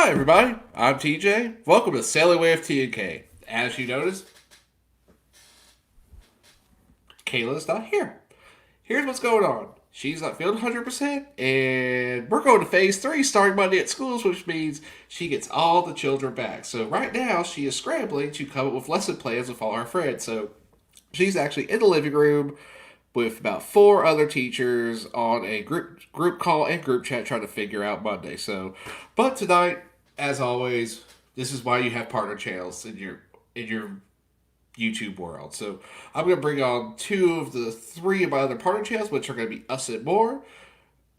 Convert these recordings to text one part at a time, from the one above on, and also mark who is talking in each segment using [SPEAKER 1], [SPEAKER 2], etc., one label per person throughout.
[SPEAKER 1] Hi, everybody. I'm TJ. Welcome to Sailing Way of T&K. As you noticed, Kayla's not here. Here's what's going on. She's not feeling 100%, and we're going to phase 3 starting Monday at schools, which means she gets all the children back. So right now, she is scrambling to come up with lesson plans with all her friends. So she's actually in the living room with about 4 other teachers on a group call and group chat trying to figure out Monday. But tonight, as always, this is why you have partner channels in your YouTube world. So I'm going to bring on 2 of the 3 of my other partner channels, which are going to be Us and More,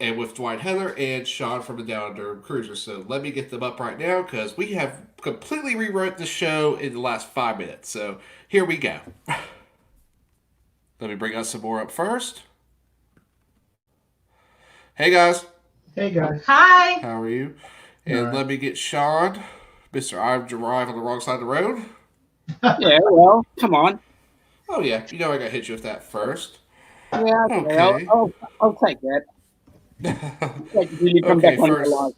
[SPEAKER 1] and with Dwight Heather and Sean from the Down Under Cruiser. So let me get them up right now because we have completely rewrote the show in the last 5 minutes. So here we go. Let me bring Us and More up first. Hey guys.
[SPEAKER 2] Hey guys.
[SPEAKER 3] Hi.
[SPEAKER 1] How are you? And let me get Sean, Mr. I drive on the wrong side of the road.
[SPEAKER 4] Yeah, well, come on.
[SPEAKER 1] Oh yeah, you know I got to hit you with that first.
[SPEAKER 4] Yeah, okay. I'll take that. Like really come
[SPEAKER 1] Okay,
[SPEAKER 4] back on
[SPEAKER 1] first.
[SPEAKER 4] your life.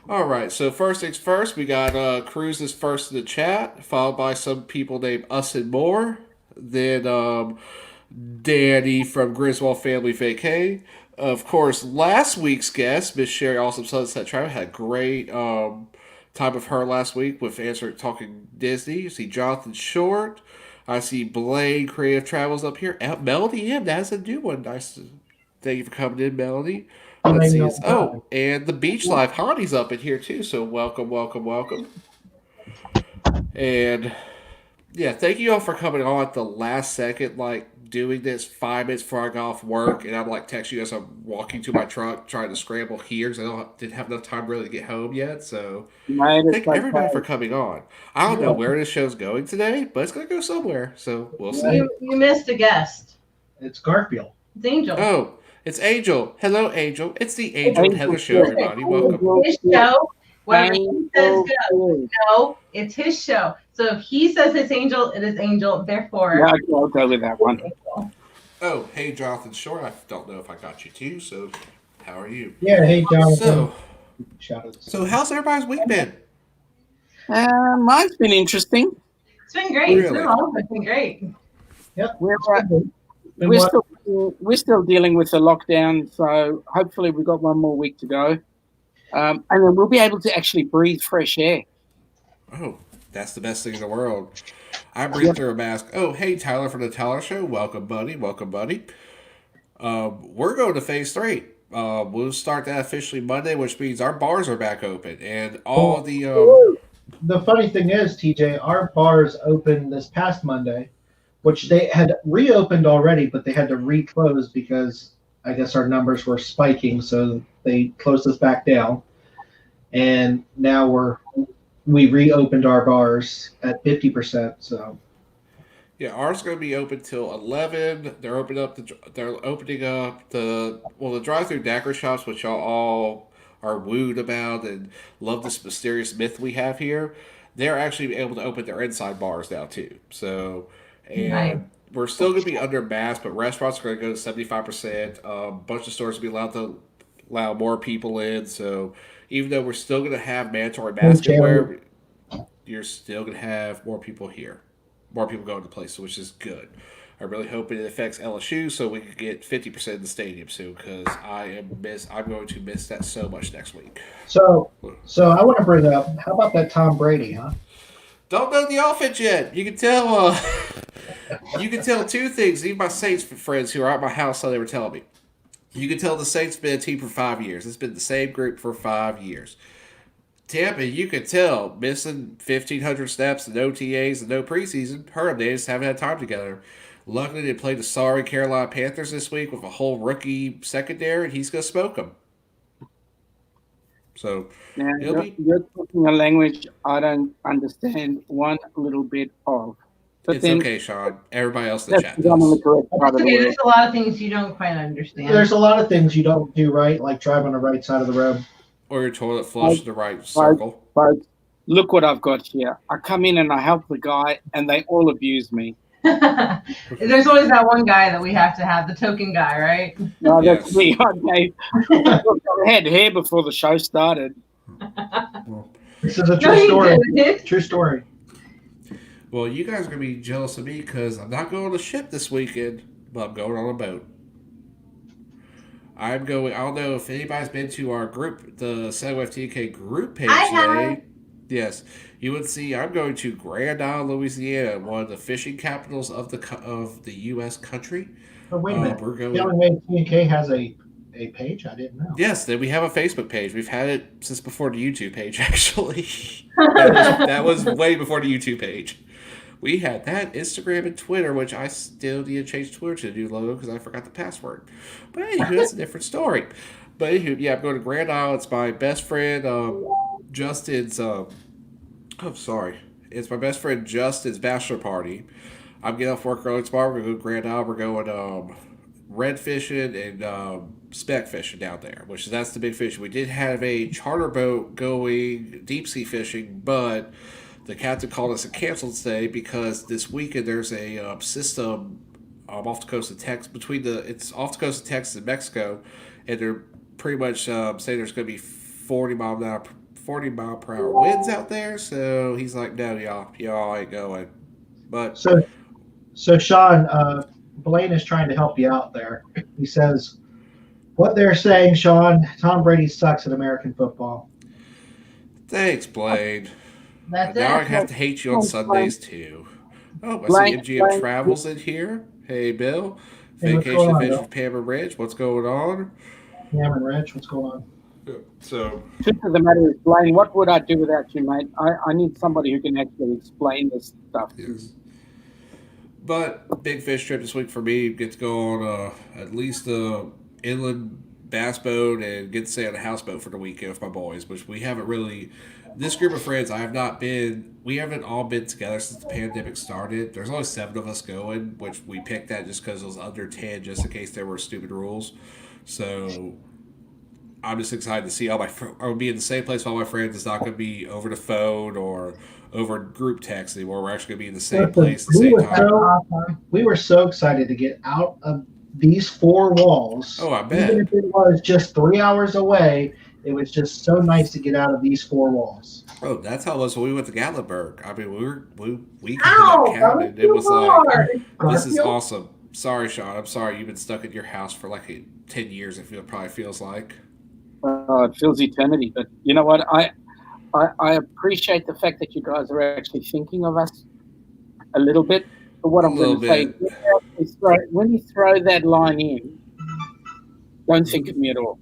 [SPEAKER 1] All right, so first things first, we got Cruz is first in the chat, followed by some people named Us and More. Then Danny from Griswold Family Vacay. Of course, last week's guest, Miss Sherry Awesome Sunset Travel, had a great time with her last week with answering talking Disney. You see Jonathan Short. I see Blaine Creative Travels up here. Melody M, that's a new one. Nice. Thank you for coming in, Melody. Let's see. Oh, and the Beach Life Honey's up in here too. So welcome, welcome, welcome. And yeah, thank you all for coming on at the last second, like doing this 5 minutes before I got off work, and I'm like texting you as I'm walking to my truck, trying to scramble here because didn't have enough time really to get home yet. So thank everybody for coming on. I don't know where this show's going today, but it's gonna go somewhere. So we'll see.
[SPEAKER 3] You missed a guest.
[SPEAKER 2] It's Garfield.
[SPEAKER 3] It's Angel.
[SPEAKER 1] Oh, it's Angel. Hello, Angel. It's the Angel and Heather show, everybody. Welcome.
[SPEAKER 3] His show. Whatever he says goes. No, it's his show. So if he says it's Angel, it is Angel. Therefore,
[SPEAKER 4] Yeah, I'll go with that one.
[SPEAKER 1] Oh, hey, Jonathan Short. I don't know if I got you too. So, how are you?
[SPEAKER 2] Yeah, hey Jonathan.
[SPEAKER 1] So how's everybody's week been?
[SPEAKER 4] Mine's been interesting.
[SPEAKER 3] It's been great.
[SPEAKER 1] Really?
[SPEAKER 3] It's been long. It's been great.
[SPEAKER 2] Yep.
[SPEAKER 4] We're still dealing with the lockdown, so hopefully we've got one more week to go, and then we'll be able to actually breathe fresh air.
[SPEAKER 1] Oh, that's the best thing in the world. I breathe through a mask. Oh, hey, Tyler from the Tyler Show. Welcome, buddy. Welcome, buddy. We're going to phase 3. We'll start that officially Monday, which means our bars are back open, and all the.
[SPEAKER 2] The funny thing is, TJ, our bars opened this past Monday, which they had reopened already, but they had to reclose because I guess our numbers were spiking, so they closed us back down. And now we reopened our bars at 50%. So
[SPEAKER 1] Yeah, ours is going to be open till 11. They're opening up the drive-through daiquiri shops, which y'all all are wooed about and love this mysterious myth we have here. They're actually able to open their inside bars now too. So, and
[SPEAKER 3] Nice.
[SPEAKER 1] we're still going to be under mask, but restaurants are going to go to 75%. A bunch of stores will be allowed to allow more people in. So, even though we're still going to have mandatory mask wear, you're still going to have more people here. More people going to places, which is good. I really hope it affects LSU so we can get 50% in the stadium soon because I'm going to miss that so much next week.
[SPEAKER 2] So I want to bring up, how about that Tom Brady, huh?
[SPEAKER 1] Don't know the offense yet. You can tell. You can tell 2 things. Even my Saints friends who are at my house, so they were telling me. You can tell the Saints been a team for 5 years. It's been the same group for 5 years. Tampa, you could tell, missing 1,500 snaps and no TAs and no preseason, hurt them. They just haven't had time together. Luckily, they played the sorry Carolina Panthers this week with a whole rookie secondary, and he's going to smoke them. So,
[SPEAKER 4] Now, you're talking a language I don't understand one little bit of.
[SPEAKER 1] But it's okay, Sean. Everybody else in the chat
[SPEAKER 3] does. Okay, there's a lot of things you don't quite understand.
[SPEAKER 2] There's a lot of things you don't do right, like drive on the right side of the road.
[SPEAKER 1] Or your toilet flush in the right circle.
[SPEAKER 4] Folks, look what I've got here. I come in and I help the guy, and they all abuse me.
[SPEAKER 3] There's always that one guy that we have to have, the token guy, right?
[SPEAKER 4] No, that's me. I had hair before the show started.
[SPEAKER 1] Well,
[SPEAKER 2] This is a
[SPEAKER 3] No,
[SPEAKER 2] true
[SPEAKER 3] you
[SPEAKER 2] story.
[SPEAKER 3] didn't.
[SPEAKER 2] True story.
[SPEAKER 1] well, you guys are gonna be jealous of me because I'm not going on a ship this weekend, but I'm going on a boat. I'm going. I don't know if anybody's been to our group, the Segway FTK group page
[SPEAKER 3] I have.
[SPEAKER 1] today. Yes, you would see. I'm going to Grand Isle, Louisiana, one of the fishing capitals of the U.S. country.
[SPEAKER 2] Oh, wait a minute.
[SPEAKER 1] We're going.
[SPEAKER 2] Kelly Wade TK has a page? I didn't know.
[SPEAKER 1] Yes, then we have a Facebook page. We've had it since before the YouTube page, actually. that was way before the YouTube page. We had that, Instagram and Twitter, which I still need to change Twitter to the new logo because I forgot the password. But anywho, that's a different story. But anywho, yeah, I'm going to Grand Isle. It's my best friend Justin's. I'm sorry. It's my best friend Justin's bachelor party. I'm getting off work early tomorrow. We're going to go to Grand Isle. We're going red fishing and speck fishing down there, which that's the big fish. We did have a charter boat going deep sea fishing, but the captain called us and canceled today because this weekend there's a system off the coast of Texas it's off the coast of Texas and Mexico, and they're pretty much saying there's going to be 40 mile per hour winds out there. So he's like, no, y'all ain't going. But
[SPEAKER 2] So Sean, Blaine is trying to help you out there. He says, what they're saying, Sean, Tom Brady sucks at American football.
[SPEAKER 1] thanks, Blaine.
[SPEAKER 3] That's
[SPEAKER 1] Now I
[SPEAKER 3] it.
[SPEAKER 1] have to hate you on Sundays too. Oh, I
[SPEAKER 4] Blaine,
[SPEAKER 1] see MGM
[SPEAKER 4] Blaine.
[SPEAKER 1] Travels in here. Hey, Bill.
[SPEAKER 2] Hey, what's
[SPEAKER 1] Vacation
[SPEAKER 2] going on,
[SPEAKER 1] Adventure
[SPEAKER 2] Bill?
[SPEAKER 1] with Pam and Rich. What's going on?
[SPEAKER 2] Cam and Rich, what's going on?
[SPEAKER 1] So,
[SPEAKER 4] Truth of the matter is, Blaine, what would I do without you, mate? I need somebody who can actually explain this stuff.
[SPEAKER 1] yes. But big fish trip this week for me. Get to go on at least a inland bass boat and get to stay on a houseboat for the weekend with my boys, which we haven't really. This group of friends, we haven't all been together since the pandemic started. There's only 7 of us going, which we picked that just because it was under 10, just in case there were stupid rules. So I'm just excited to see I'll be in the same place with all my friends. It's not going to be over the phone or over group text anymore. We're actually going to be in the same place at the same time.
[SPEAKER 2] We were so excited to get out of these 4 walls.
[SPEAKER 1] Oh, I bet.
[SPEAKER 2] Even if it was just 3 hours away, it was just so nice to get out of these 4 walls.
[SPEAKER 1] Oh, that's how it was when we went to Gatlinburg. I mean, we
[SPEAKER 3] Ow,
[SPEAKER 1] could not count it.
[SPEAKER 3] that was
[SPEAKER 1] It was
[SPEAKER 3] too
[SPEAKER 1] like,
[SPEAKER 3] hard.
[SPEAKER 1] this is awesome. Sorry, Sean. I'm sorry you've been stuck in your house for like 10 years. It probably feels like.
[SPEAKER 4] It feels eternity, but you know what? I appreciate the fact that you guys are actually thinking of us a little bit. But what I'm going to say, when you throw that line in, don't think of me at all.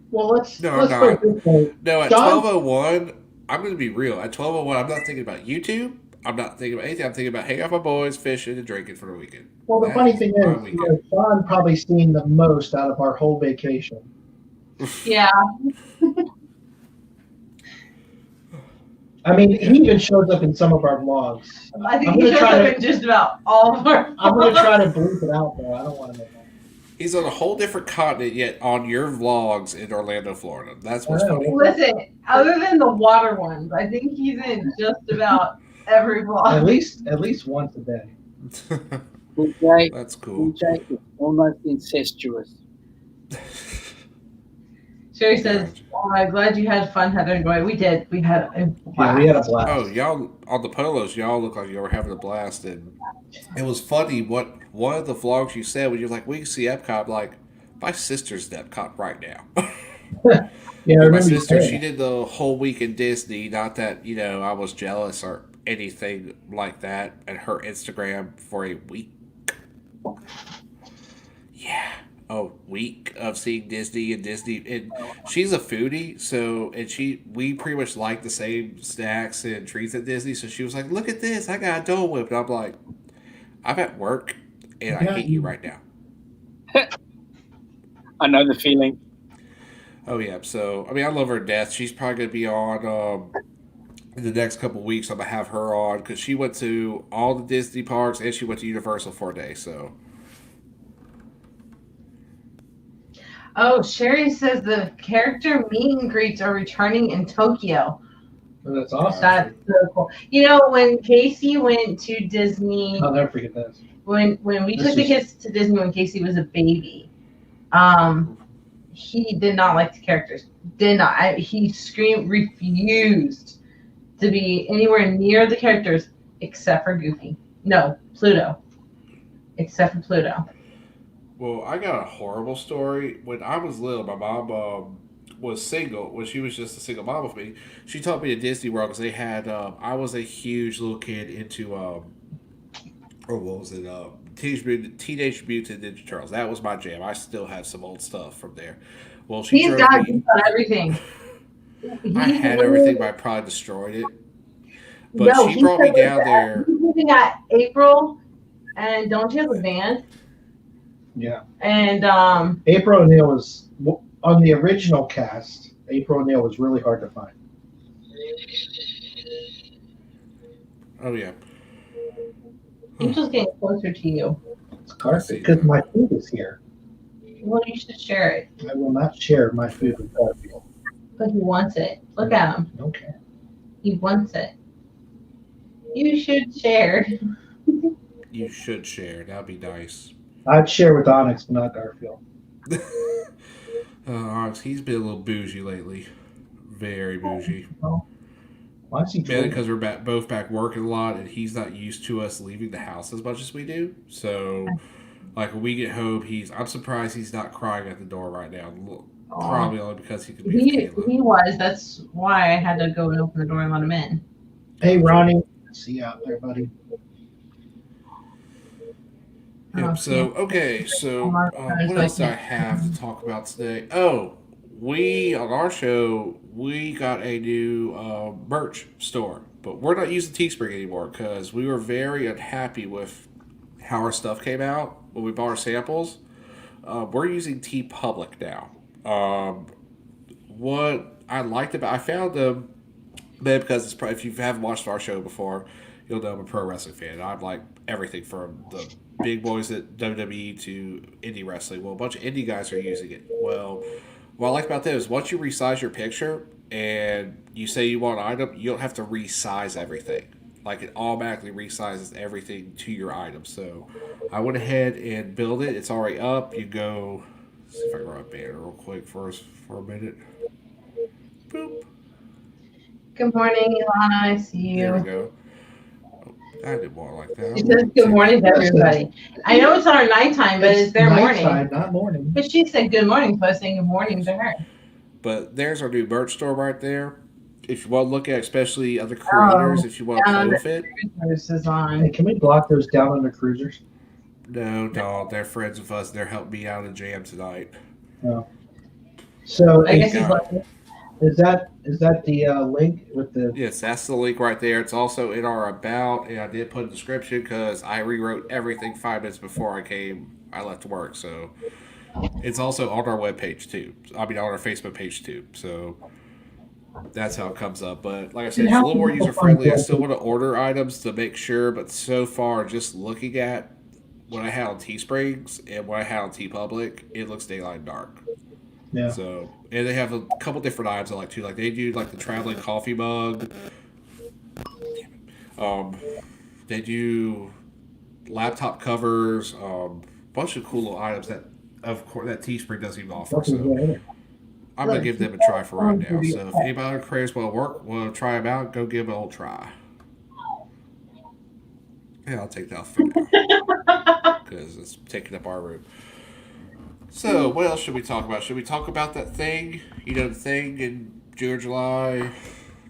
[SPEAKER 2] Well, let's
[SPEAKER 1] No,
[SPEAKER 2] put
[SPEAKER 1] no.
[SPEAKER 2] it this way.
[SPEAKER 1] No, at
[SPEAKER 2] Sean?
[SPEAKER 1] 12:01, I'm going to be real. At 12:01, I'm not thinking about YouTube. I'm not thinking about anything. I'm thinking about hanging out with my boys, fishing, and drinking for the weekend.
[SPEAKER 2] Well, the
[SPEAKER 1] That
[SPEAKER 2] funny
[SPEAKER 1] is
[SPEAKER 2] thing
[SPEAKER 1] my
[SPEAKER 2] is,
[SPEAKER 1] weekend.
[SPEAKER 2] Sean probably seen the most out of our whole vacation.
[SPEAKER 3] Yeah.
[SPEAKER 2] I mean, he even shows up in some of our vlogs.
[SPEAKER 3] I think
[SPEAKER 2] I'm
[SPEAKER 3] he
[SPEAKER 2] gonna
[SPEAKER 3] shows
[SPEAKER 2] try
[SPEAKER 3] up
[SPEAKER 2] to-
[SPEAKER 3] in just about all of our.
[SPEAKER 2] I'm going to try to bleep it out, though. I don't want to make that.
[SPEAKER 1] He's on a whole different continent, yet on your vlogs in Orlando, Florida. That's what's
[SPEAKER 2] I know.
[SPEAKER 1] funny.
[SPEAKER 3] Listen, other than the water ones, I think he's in just about every
[SPEAKER 2] At
[SPEAKER 3] vlog.
[SPEAKER 2] least once a day.
[SPEAKER 4] DJ,
[SPEAKER 1] That's cool.
[SPEAKER 4] DJ is almost incestuous.
[SPEAKER 3] Sherry says, "Oh, I'm glad you had fun, Heather and Goy. We did. We had a blast."
[SPEAKER 2] Yeah, we had a blast.
[SPEAKER 1] Oh, y'all on the polos, y'all look like you were having a blast, and it was funny. What one of the vlogs you said when you're like, "We can see Epcot." I'm like, my sister's at Epcot right now.
[SPEAKER 2] Yeah, I
[SPEAKER 1] my
[SPEAKER 2] remember you
[SPEAKER 1] sister,
[SPEAKER 2] saying
[SPEAKER 1] she
[SPEAKER 2] that.
[SPEAKER 1] did the whole week in Disney. Not that I was jealous or anything like that. And her Instagram for a week. Yeah. A week of seeing Disney, and she's a foodie, so we pretty much like the same snacks and treats at Disney. So she was like, "Look at this, I got a Dole Whip," and I'm like, "I'm at work, and I hate you right now."
[SPEAKER 4] I know the feeling.
[SPEAKER 1] Oh yeah, so I mean, I love her to death. She's probably gonna be on in the next couple weeks. I'm gonna have her on because she went to all the Disney parks and she went to Universal for a day. So
[SPEAKER 3] Oh, Sherry says the character meet and greets are returning in Tokyo.
[SPEAKER 2] Oh, that's awesome.
[SPEAKER 3] That's so cool. You know, when Casey went to Disney,
[SPEAKER 2] I'll never forget this.
[SPEAKER 3] when we
[SPEAKER 2] This
[SPEAKER 3] took the
[SPEAKER 2] is-
[SPEAKER 3] kids to Disney when Casey was a baby, he did not like the characters. Did not. He refused to be anywhere near the characters except for Goofy. No, Pluto. Except for Pluto.
[SPEAKER 1] Well, I got a horrible story. When I was little, my mom was single. When she was just a single mom with me, she took me to Disney World because they had. I was a huge little kid into. Or what was it? Teenage Mutant Ninja Turtles. That was my jam. I still have some old stuff from there. Well, she
[SPEAKER 3] He's
[SPEAKER 1] drove
[SPEAKER 3] got
[SPEAKER 1] me.
[SPEAKER 3] everything.
[SPEAKER 1] I had everything, but I probably destroyed it. But
[SPEAKER 3] No,
[SPEAKER 1] she brought me down there.
[SPEAKER 3] He's looking at April, and don't you have a band?
[SPEAKER 2] Yeah.
[SPEAKER 3] And
[SPEAKER 2] April O'Neil was on the original cast. April O'Neil was really hard to find.
[SPEAKER 1] Oh yeah.
[SPEAKER 3] Angel's getting closer to you.
[SPEAKER 2] It's Garfield because my food is here.
[SPEAKER 3] Well, you should share it.
[SPEAKER 2] I will not share my food with Garfield.
[SPEAKER 3] But he wants it. Look at him.
[SPEAKER 2] Okay.
[SPEAKER 3] He wants it. You should share.
[SPEAKER 1] You should share. That'd be nice.
[SPEAKER 2] I'd share with Onyx, but not Garfield.
[SPEAKER 1] Onyx, he's been a little bougie lately. Very bougie.
[SPEAKER 2] Why is he
[SPEAKER 1] Mainly
[SPEAKER 2] drinking?
[SPEAKER 1] because we're both back working a lot, and he's not used to us leaving the house as much as we do. So, like when we get home, I'm surprised he's not crying at the door right now. Probably only because he could be with Kayla.
[SPEAKER 3] He was. That's why I had to go and open the door and let him in.
[SPEAKER 2] Hey, Ronnie. See you out there, buddy.
[SPEAKER 1] Yep, so, okay, so what else do I have to talk about today? Oh, on our show, we got a new merch store, but we're not using Teespring anymore because we were very unhappy with how our stuff came out when we bought our samples. We're using TeePublic now. What I liked about I found them, because it's probably, if you haven't watched our show before, you'll know I'm a pro wrestling fan. I'm like everything from the big boys at WWE to indie wrestling. Well, a bunch of indie guys are using it. Well, what I like about that is once you resize your picture and you say you want an item, you don't have to resize everything. Like it automatically resizes everything to your item. So I went ahead and built it. It's already up. You go. Let's see if I can run a banner real quick for a minute. Boop.
[SPEAKER 3] Good morning, Ilana. I see
[SPEAKER 1] There we
[SPEAKER 3] you.
[SPEAKER 1] go. I didn't want it like that.
[SPEAKER 3] She says good morning to everybody. I know it's our nighttime, but it's their morning.
[SPEAKER 2] Nighttime, not morning.
[SPEAKER 3] But she said good morning, so I was saying good morning to her.
[SPEAKER 1] But there's our new merch store right there. If you want to look at, especially other creators, if you want to play with it.
[SPEAKER 3] This is
[SPEAKER 2] Hey,
[SPEAKER 3] on.
[SPEAKER 2] can we block those down under cruisers?
[SPEAKER 1] No, dog. They're friends with us. They're helping me out in jam tonight.
[SPEAKER 2] No. So
[SPEAKER 3] I guess
[SPEAKER 1] Yeah.
[SPEAKER 3] he's like,
[SPEAKER 2] is that the link with the?
[SPEAKER 1] Yes, that's the link right there. It's also in our about, and I did put a description because I rewrote everything 5 minutes before I left work. So it's also on our webpage too. I mean, on our Facebook page too. So that's how it comes up. But like I said, it's a little more user friendly. I still want to order items to make sure, but so far, just looking at what I had on Teesprings and what I had on TeePublic, it looks daylight dark.
[SPEAKER 2] Yeah.
[SPEAKER 1] So, and they have a couple different items I like too. Like they do like the traveling coffee mug. They do laptop covers. Bunch of cool little items that, of course, that Teespring doesn't even offer. So I'm gonna give them a try for right now. So if anybody on creators want to try them out, go give them an old try. Yeah, I'll take that for now because it's taking up our room. So, what else should we talk about? Should we talk about that thing? You know, the thing in June or July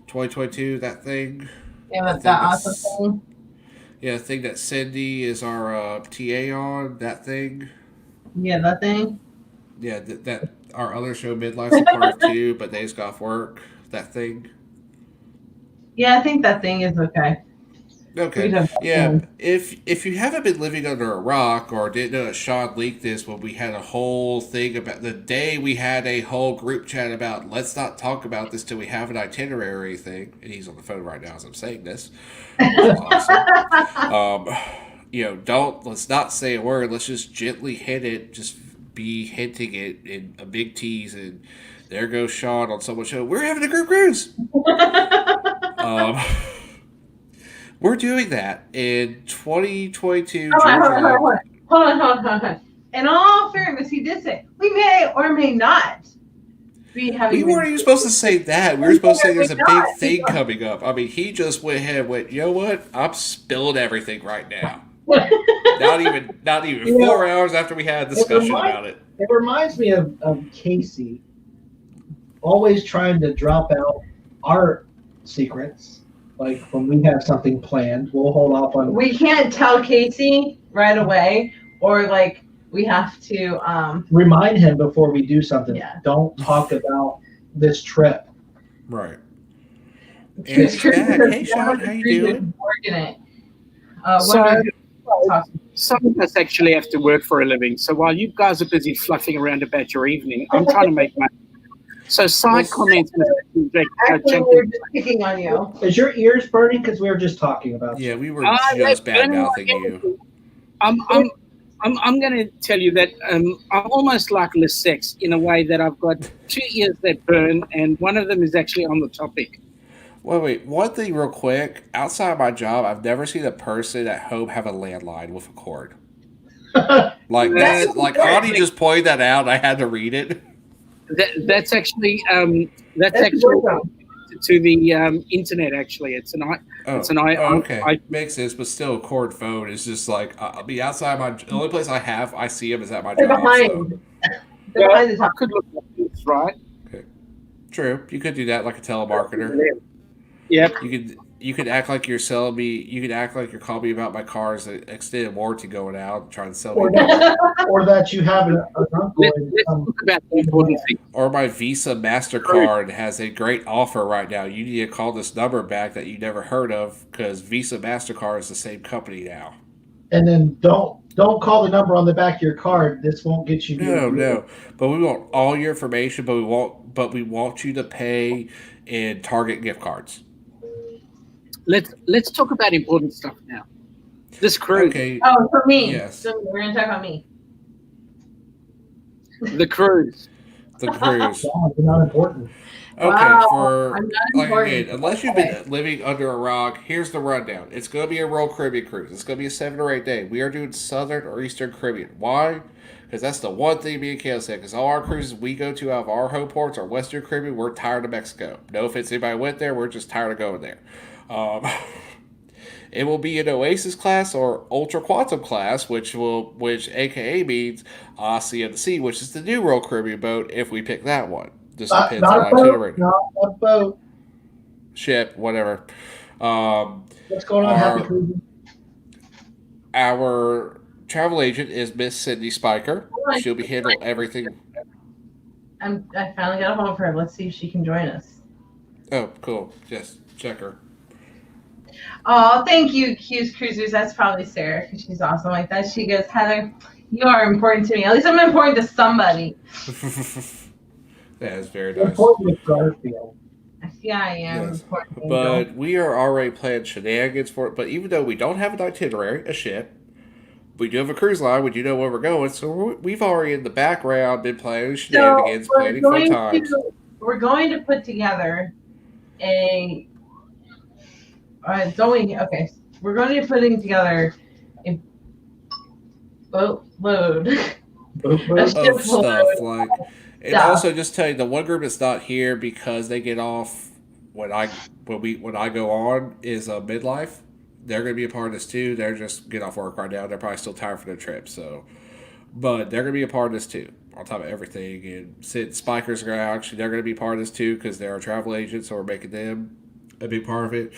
[SPEAKER 1] 2022, that thing?
[SPEAKER 3] yeah, that's that awesome thing.
[SPEAKER 1] Yeah, the thing that Cindy is our TA on, that thing.
[SPEAKER 3] Yeah, that thing.
[SPEAKER 1] Yeah, that our other show, Midlife's a part of too, but they just got off work. That thing.
[SPEAKER 3] Yeah, I think that thing is okay.
[SPEAKER 1] Okay.
[SPEAKER 3] We don't-
[SPEAKER 1] Yeah. If you haven't been living under a rock or didn't know that Sean leaked this when we had a whole thing about the day we had a whole group chat about let's not talk about this till we have an itinerary or anything, and he's on the phone right now as I'm saying this. Awesome. Let's not say a word. Let's just gently hit it. Just be hinting it in a big tease, and there goes Sean on someone's show. We're having a group cruise. We're doing that in 2022.
[SPEAKER 3] Hold on. in all fairness, he did say we may or may not be having.
[SPEAKER 1] We weren't even supposed to say that. We were supposed to say there's a big thing coming up. I mean, he just went ahead and went, you know what? I'm spilling everything right now. Not even 4 hours after we had a discussion about it.
[SPEAKER 2] It reminds me of Casey always trying to drop out our secrets. Like when we have something planned, we'll hold off on.
[SPEAKER 3] We can't tell Casey right away, or like we have to
[SPEAKER 2] remind him before we do something.
[SPEAKER 3] Yeah.
[SPEAKER 2] Don't talk about this trip.
[SPEAKER 1] Right.
[SPEAKER 3] Hey,
[SPEAKER 1] Sean, how you doing?
[SPEAKER 4] Some of us actually have to work for a living. So while you guys are busy fluffing around about your evening, I'm trying to make money. So side comments.
[SPEAKER 3] Actually, we're just picking on you.
[SPEAKER 2] Is your ears burning? Because we were just talking about.
[SPEAKER 1] Yeah, we were just bad mouthing you.
[SPEAKER 4] I'm going to tell you that I'm almost like Lessex in a way that I've got 2 ears that burn, and one of them is actually on the topic.
[SPEAKER 1] Wait. One thing real quick. Outside my job, I've never seen a person at home have a landline with a cord. Like that. Like Connie just pointed that out. I had to read it.
[SPEAKER 4] That's actually to the internet. Actually, it's an
[SPEAKER 1] okay. Makes sense, but still, a cord phone is just like I'll be outside my. The only place I see them is at my
[SPEAKER 3] They're
[SPEAKER 1] job.
[SPEAKER 3] behind.
[SPEAKER 1] So.
[SPEAKER 3] They're behind the top.
[SPEAKER 4] Could look like this, right?
[SPEAKER 1] Okay. True. You could do that like a telemarketer.
[SPEAKER 4] Yep.
[SPEAKER 1] You could act like you're selling me. You could act like you're calling me about my car's extended warranty going out, trying to sell me.
[SPEAKER 2] Or that you have an uncle.
[SPEAKER 4] Let's talk about the important thing.
[SPEAKER 1] Or my Visa MasterCard has a great offer right now. You need to call this number back that you never heard of because Visa MasterCard is the same company now.
[SPEAKER 2] And then don't call the number on the back of your card. This won't get you.
[SPEAKER 1] No. But we want all your information. But we want you to pay in Target gift cards.
[SPEAKER 4] Let's talk about important stuff now. This cruise.
[SPEAKER 1] Okay.
[SPEAKER 3] Oh, for me.
[SPEAKER 1] Yes.
[SPEAKER 3] So we're gonna talk about me.
[SPEAKER 4] The cruise.
[SPEAKER 1] The cruise.
[SPEAKER 2] You're not important.
[SPEAKER 1] Okay,
[SPEAKER 3] Wow, I'm not
[SPEAKER 1] like
[SPEAKER 3] important.
[SPEAKER 1] again, unless you've been living under a rock, here's the rundown. It's going to be a Royal Caribbean cruise. It's going to be a 7 or 8 day. We are doing Southern or Eastern Caribbean. Why? Because that's the one thing me and Kale said. Because all our cruises we go to out of our home ports are Western Caribbean. We're tired of Mexico. No offense, anybody went there. We're just tired of going there. It will be an Oasis class or Ultra Quantum class, which AKA means Odyssey of the Sea, which is the new Royal Caribbean boat. If we pick that one. Just depends on itinerary.
[SPEAKER 2] Not a boat.
[SPEAKER 1] Ship, whatever.
[SPEAKER 2] What's going on? Happy cruising.
[SPEAKER 1] Our travel agent is Miss Sydney Spiker. She'll be handling everything.
[SPEAKER 3] I finally got a home for her. Let's see if she can join us.
[SPEAKER 1] Oh, cool. Yes, check her.
[SPEAKER 3] Oh, thank you, Q's Cruisers. That's probably Sarah because she's awesome like that. She goes, Heather, you are important to me. At least I'm important to somebody.
[SPEAKER 1] That is very nice.
[SPEAKER 2] Important to Garfield.
[SPEAKER 3] Yeah, I am.
[SPEAKER 1] Yes.
[SPEAKER 3] Important.
[SPEAKER 1] But we are already planning shenanigans for it. But even though we don't have an itinerary, a ship, we do have a cruise line. We do know where we're going. So we've already in the background been planning shenanigans, planning fun times.
[SPEAKER 3] We're going to put together a. We're going to be putting together a boatload
[SPEAKER 1] of stuff like, and also just tell you the one group that's not here because they get off when I go on is midlife. They're going to be a part of this too. They're just getting off work right now. They're probably still tired for their trip, but they're going to be a part of this too. On top of everything, and Sid Spikers are actually they're going to be part of this too because they're our travel agents, so we're making them a big part of it.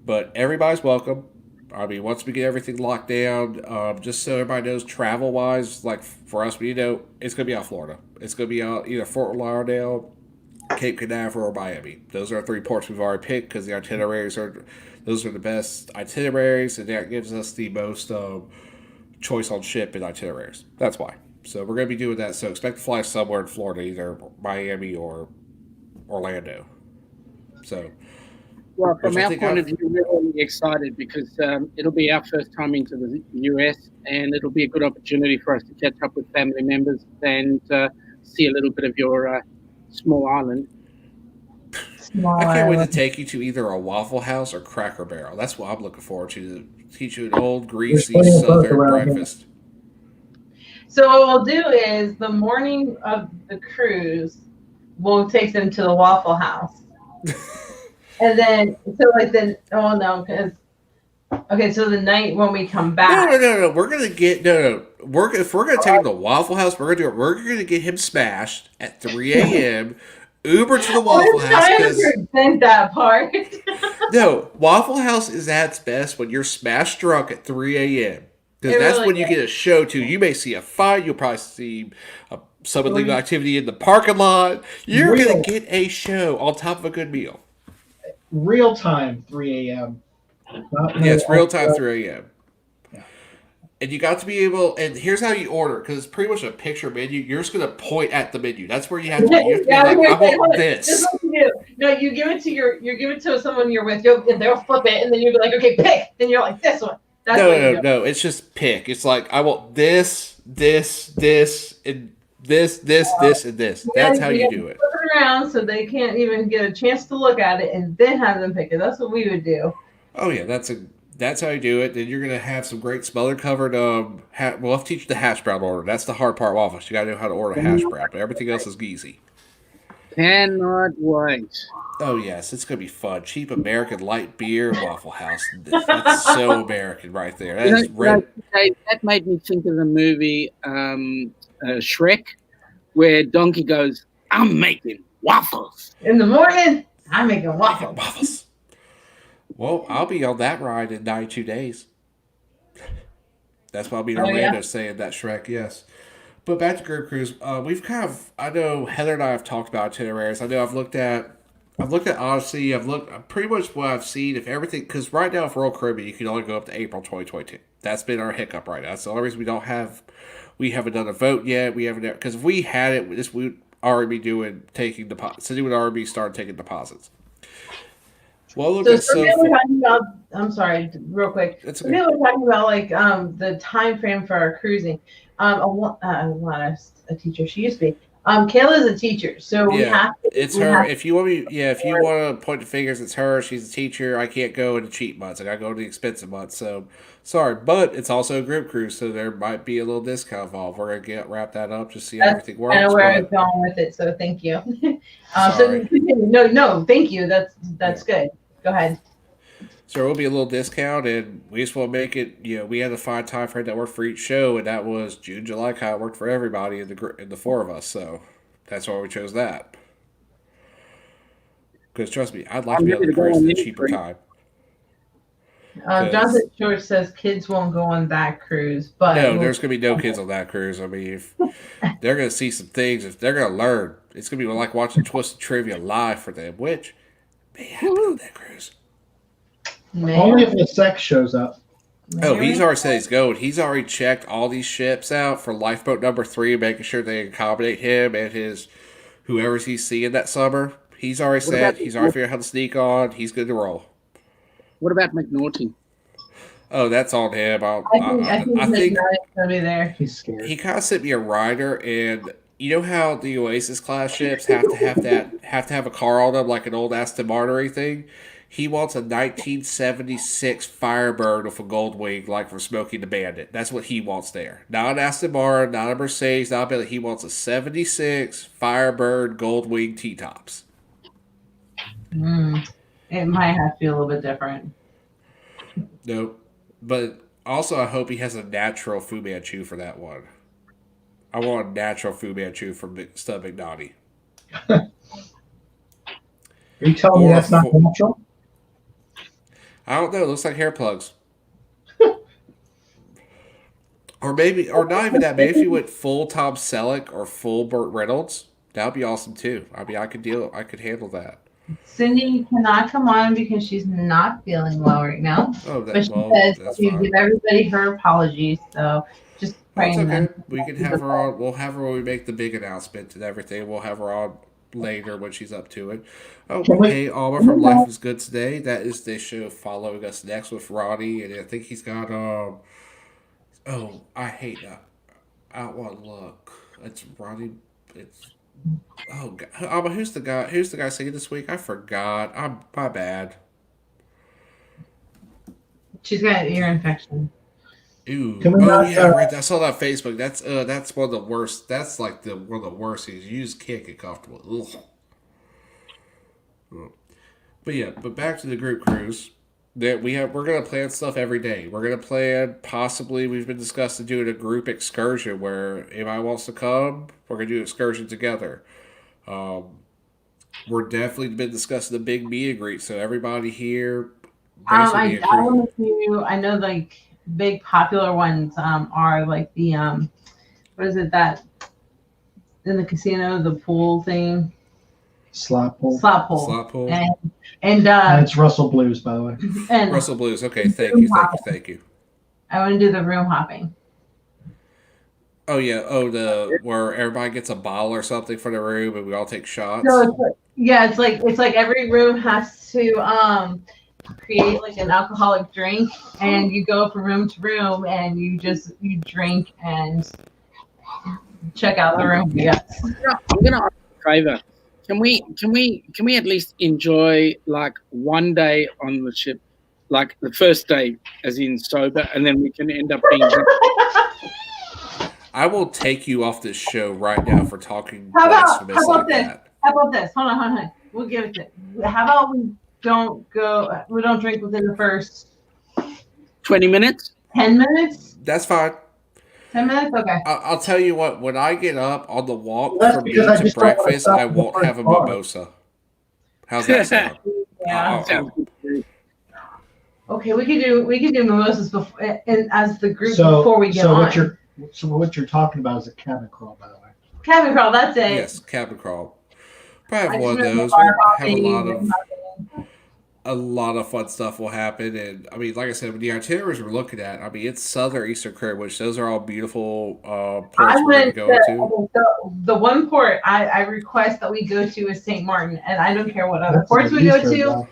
[SPEAKER 1] But everybody's welcome. I mean, once we get everything locked down, just so everybody knows, travel-wise, like for us, it's going to be out Florida. It's going to be out either Fort Lauderdale, Cape Canaveral, or Miami. Those are our 3 ports we've already picked because the itineraries those are the best itineraries, and that gives us the most choice on ship and itineraries. That's why. So we're going to be doing that. So expect to fly somewhere in Florida, either Miami or Orlando. So.
[SPEAKER 4] Well, from our point of view, we're really excited because it'll be our first time into the US, and it'll be a good opportunity for us to catch up with family members and see a little bit of your small island.
[SPEAKER 1] I can't wait to take you to either a Waffle House or Cracker Barrel. That's what I'm looking forward to teach you an old, greasy Southern breakfast.
[SPEAKER 3] So what we'll do is the morning of the cruise, we'll take them to the Waffle House, and then oh no, because okay, so the night when we come back,
[SPEAKER 1] No. We're gonna get no. If we're gonna take him to Waffle House, we're gonna do it. We're gonna get him smashed at 3 a.m. Uber to the Waffle
[SPEAKER 3] I'm
[SPEAKER 1] House
[SPEAKER 3] trying to
[SPEAKER 1] because
[SPEAKER 3] present that part.
[SPEAKER 1] no, Waffle House is at its best when you're smashed drunk at 3 a.m. Because
[SPEAKER 3] It
[SPEAKER 1] that's
[SPEAKER 3] really
[SPEAKER 1] when you
[SPEAKER 3] is.
[SPEAKER 1] get a show too. You may see a fight. You'll probably see some illegal activity in the parking lot. You're
[SPEAKER 2] Real.
[SPEAKER 1] gonna get a show on top of a good meal.
[SPEAKER 2] Real time 3 a.m.
[SPEAKER 1] Yes, real time 3 a.m.
[SPEAKER 2] Yeah.
[SPEAKER 1] And you got to be able. And here's how you order because it's pretty much a picture menu. You're just gonna point at the menu. That's where you have to be. You have to be
[SPEAKER 3] Yeah,
[SPEAKER 1] like,
[SPEAKER 3] here,
[SPEAKER 1] I
[SPEAKER 3] hold
[SPEAKER 1] want
[SPEAKER 3] on. This
[SPEAKER 1] this.
[SPEAKER 3] is what you do. No, you give it to someone you're with. And they'll flip it, and then you'll be like, okay, pick. Then you're like, this one. That's what you do.
[SPEAKER 1] No. It's just pick. It's like I want this, and this, and this. That's how you do it.
[SPEAKER 3] Flip it around so they can't even get a chance to look at it, and then have them pick it. That's what we would do.
[SPEAKER 1] Oh yeah, that's how you do it. Then you're gonna have some great smother covered. We'll have to teach you the hash brown order. That's the hard part, waffles. You gotta know how to order a hash brown, but everything else is easy.
[SPEAKER 4] Cannot wait.
[SPEAKER 1] Oh yes, it's gonna be fun. Cheap American light beer, Waffle House. It's so American right there. That is
[SPEAKER 4] That made me think of the movie Shrek, where Donkey goes, "I'm making waffles."
[SPEAKER 3] In the morning, I'm making waffles.
[SPEAKER 1] waffles. Well, I'll be on that ride in 92 days. That's why I'll be in Orlando saying that Shrek, yes. But back to Group Cruise, we've I know Heather and I have talked about itineraries. I know I've looked at Odyssey. I've looked pretty much what I've seen. If everything, because right now for Royal Caribbean, you can only go up to April 2022. That's been our hiccup right now. That's the only reason we haven't done a vote yet. We haven't, because if we had it, we would already be taking deposits. City would already start taking deposits. Well, look at
[SPEAKER 3] we're talking about. I'm sorry, real quick.
[SPEAKER 1] It's
[SPEAKER 3] okay. We're talking about the time frame for our cruising. A teacher. She used to be. Kayla's a teacher, so we have to.
[SPEAKER 1] It's her. If you want me, if you want to point the fingers, it's her. She's a teacher. I can't go in the cheap months. I got to go in the expensive months. So sorry, but it's also a group cruise, so there might be a little discount involved. We're gonna wrap that up, just see how everything works.
[SPEAKER 3] I know where I was going with it, so thank you.
[SPEAKER 1] Sorry.
[SPEAKER 3] No, thank you. That's good. Go ahead.
[SPEAKER 1] So there will be a little discount, and we just want to make it. We had to find time frame that worked for each show, and that was June, July. Kind of worked for everybody in the four of us, so that's why we chose that. Because trust me, I'd like to be able to cruise at a cheaper time.
[SPEAKER 3] Jonathan Short says kids won't go on that cruise, but
[SPEAKER 1] no, there's gonna be no kids on that cruise. I mean, if they're gonna see some things, if they're gonna learn, it's gonna be like watching Twisted Trivia live for them, which may happen on that cruise.
[SPEAKER 2] Only if the sex shows up.
[SPEAKER 1] Oh, he's already said he's going. He's already checked all these ships out for lifeboat number 3, making sure they accommodate him and his whoever he's seeing that summer. He's already said he's already figured out how to sneak on. He's good to roll.
[SPEAKER 4] What about McNaughty?
[SPEAKER 1] Oh, that's on him.
[SPEAKER 3] I think gonna be there.
[SPEAKER 2] He's scared.
[SPEAKER 1] He kind of sent me a rider, and you know how the Oasis class ships have to have a car on them like an old Aston Martin or anything. He wants a 1976 Firebird with a gold wing, like from Smokey the Bandit. That's what he wants there. Not an Aston Martin, not a Mercedes, not a Bentley. He wants a 76 Firebird gold wing T-tops.
[SPEAKER 3] It might have to be a little bit different.
[SPEAKER 1] No, but also I hope he has a natural Fu Manchu for that one. I want a natural Fu Manchu from Stub McNaughty.
[SPEAKER 2] Are you telling me that's not natural?
[SPEAKER 1] I don't know. It looks like hair plugs. Or maybe, or not even that. Maybe if you went full Tom Selleck or full Burt Reynolds, that would be awesome too. I mean, I could handle that.
[SPEAKER 3] Cindy cannot come on because she's not feeling well right now.
[SPEAKER 1] Oh,
[SPEAKER 3] but she says you give everybody her apologies. So just praying.
[SPEAKER 1] That's okay. We can have her on. We'll have her when we make the big announcement and everything. We'll have her on later when she's up to it. Oh, hey, Alma from Life is Good Today. That is the show following us next with Ronnie, and I think he's got oh, I hate that. I don't want to look. It's Ronnie. It's God. Alma, who's the guy? Who's the guy singing this week? I forgot. My bad.
[SPEAKER 3] She's got an ear infection.
[SPEAKER 1] Ooh.
[SPEAKER 2] Coming
[SPEAKER 1] Oh
[SPEAKER 2] back,
[SPEAKER 1] yeah, right. I saw that on Facebook. That's one of the worst. That's like the one of the worst things. You just can't get comfortable. Ugh. But yeah, but back to the group cruise. That we're gonna plan stuff every day. We're gonna plan possibly we've been discussing doing a group excursion where anybody wants to come, we're gonna do an excursion together. Um, we're definitely been discussing the big meet and greet, so everybody here basically be a
[SPEAKER 3] I
[SPEAKER 1] group.
[SPEAKER 3] want to do. I know like big popular ones are like the what is it that in the casino the pool thing
[SPEAKER 2] slot pull.
[SPEAKER 3] slot pool
[SPEAKER 1] Slot pool.
[SPEAKER 3] and
[SPEAKER 2] And it's Russell Blues, by the way.
[SPEAKER 3] and
[SPEAKER 1] Russell Blues. Okay, thank you, thank you, thank you.
[SPEAKER 3] I want to do the room hopping.
[SPEAKER 1] Oh yeah. Oh, the where everybody gets a bottle or something for the room, and we all take shots.
[SPEAKER 3] No, it's like, yeah, it's like every room has to create like an alcoholic drink, and you go from room to room, and you drink and check out the room. Yes.
[SPEAKER 4] I'm gonna ask a favor. Can we at least enjoy like one day on the ship, like the first day, as in sober, and then we can end up being drunk?
[SPEAKER 1] I will take you off this show right now for talking
[SPEAKER 3] How
[SPEAKER 1] blasphemous
[SPEAKER 3] about
[SPEAKER 1] like
[SPEAKER 3] this?
[SPEAKER 1] that.
[SPEAKER 3] How about this? Hold on. We'll give it to. How about we don't drink within the first
[SPEAKER 4] 20 minutes?
[SPEAKER 3] 10 minutes?
[SPEAKER 1] That's fine.
[SPEAKER 3] 10 minutes? Okay.
[SPEAKER 1] I'll tell you what. When I get up on the walk
[SPEAKER 2] Well, that's
[SPEAKER 1] from me
[SPEAKER 2] because I
[SPEAKER 1] to
[SPEAKER 2] just don't wanna
[SPEAKER 1] breakfast,
[SPEAKER 2] stop
[SPEAKER 1] I
[SPEAKER 2] in the
[SPEAKER 1] won't
[SPEAKER 2] first
[SPEAKER 1] have a
[SPEAKER 2] bar.
[SPEAKER 1] mimosa. How's that sound?
[SPEAKER 3] Yeah.
[SPEAKER 4] Sounds good.
[SPEAKER 3] Okay, we could do mimosas before and as the group
[SPEAKER 2] So,
[SPEAKER 3] before we get
[SPEAKER 2] so
[SPEAKER 3] on.
[SPEAKER 2] what you're talking about is a cabin crawl, by the way.
[SPEAKER 3] Cabin crawl, that's it.
[SPEAKER 1] Yes, cabin crawl. Probably
[SPEAKER 3] I
[SPEAKER 1] have one of
[SPEAKER 3] just know
[SPEAKER 1] those.
[SPEAKER 3] bar
[SPEAKER 1] We'll have
[SPEAKER 3] hopping,
[SPEAKER 1] a lot of fun stuff will happen, and I mean, like I said, with the itineraries we're looking at, I mean, it's Southern Eastern Caribbean, which those are all beautiful ports
[SPEAKER 3] I
[SPEAKER 1] we're going to
[SPEAKER 3] went
[SPEAKER 1] go to.
[SPEAKER 3] the one port I request that we go to is St. Martin, and I don't care what other
[SPEAKER 2] That's
[SPEAKER 3] ports
[SPEAKER 2] the
[SPEAKER 3] we go
[SPEAKER 2] Eastern
[SPEAKER 3] to.
[SPEAKER 2] block.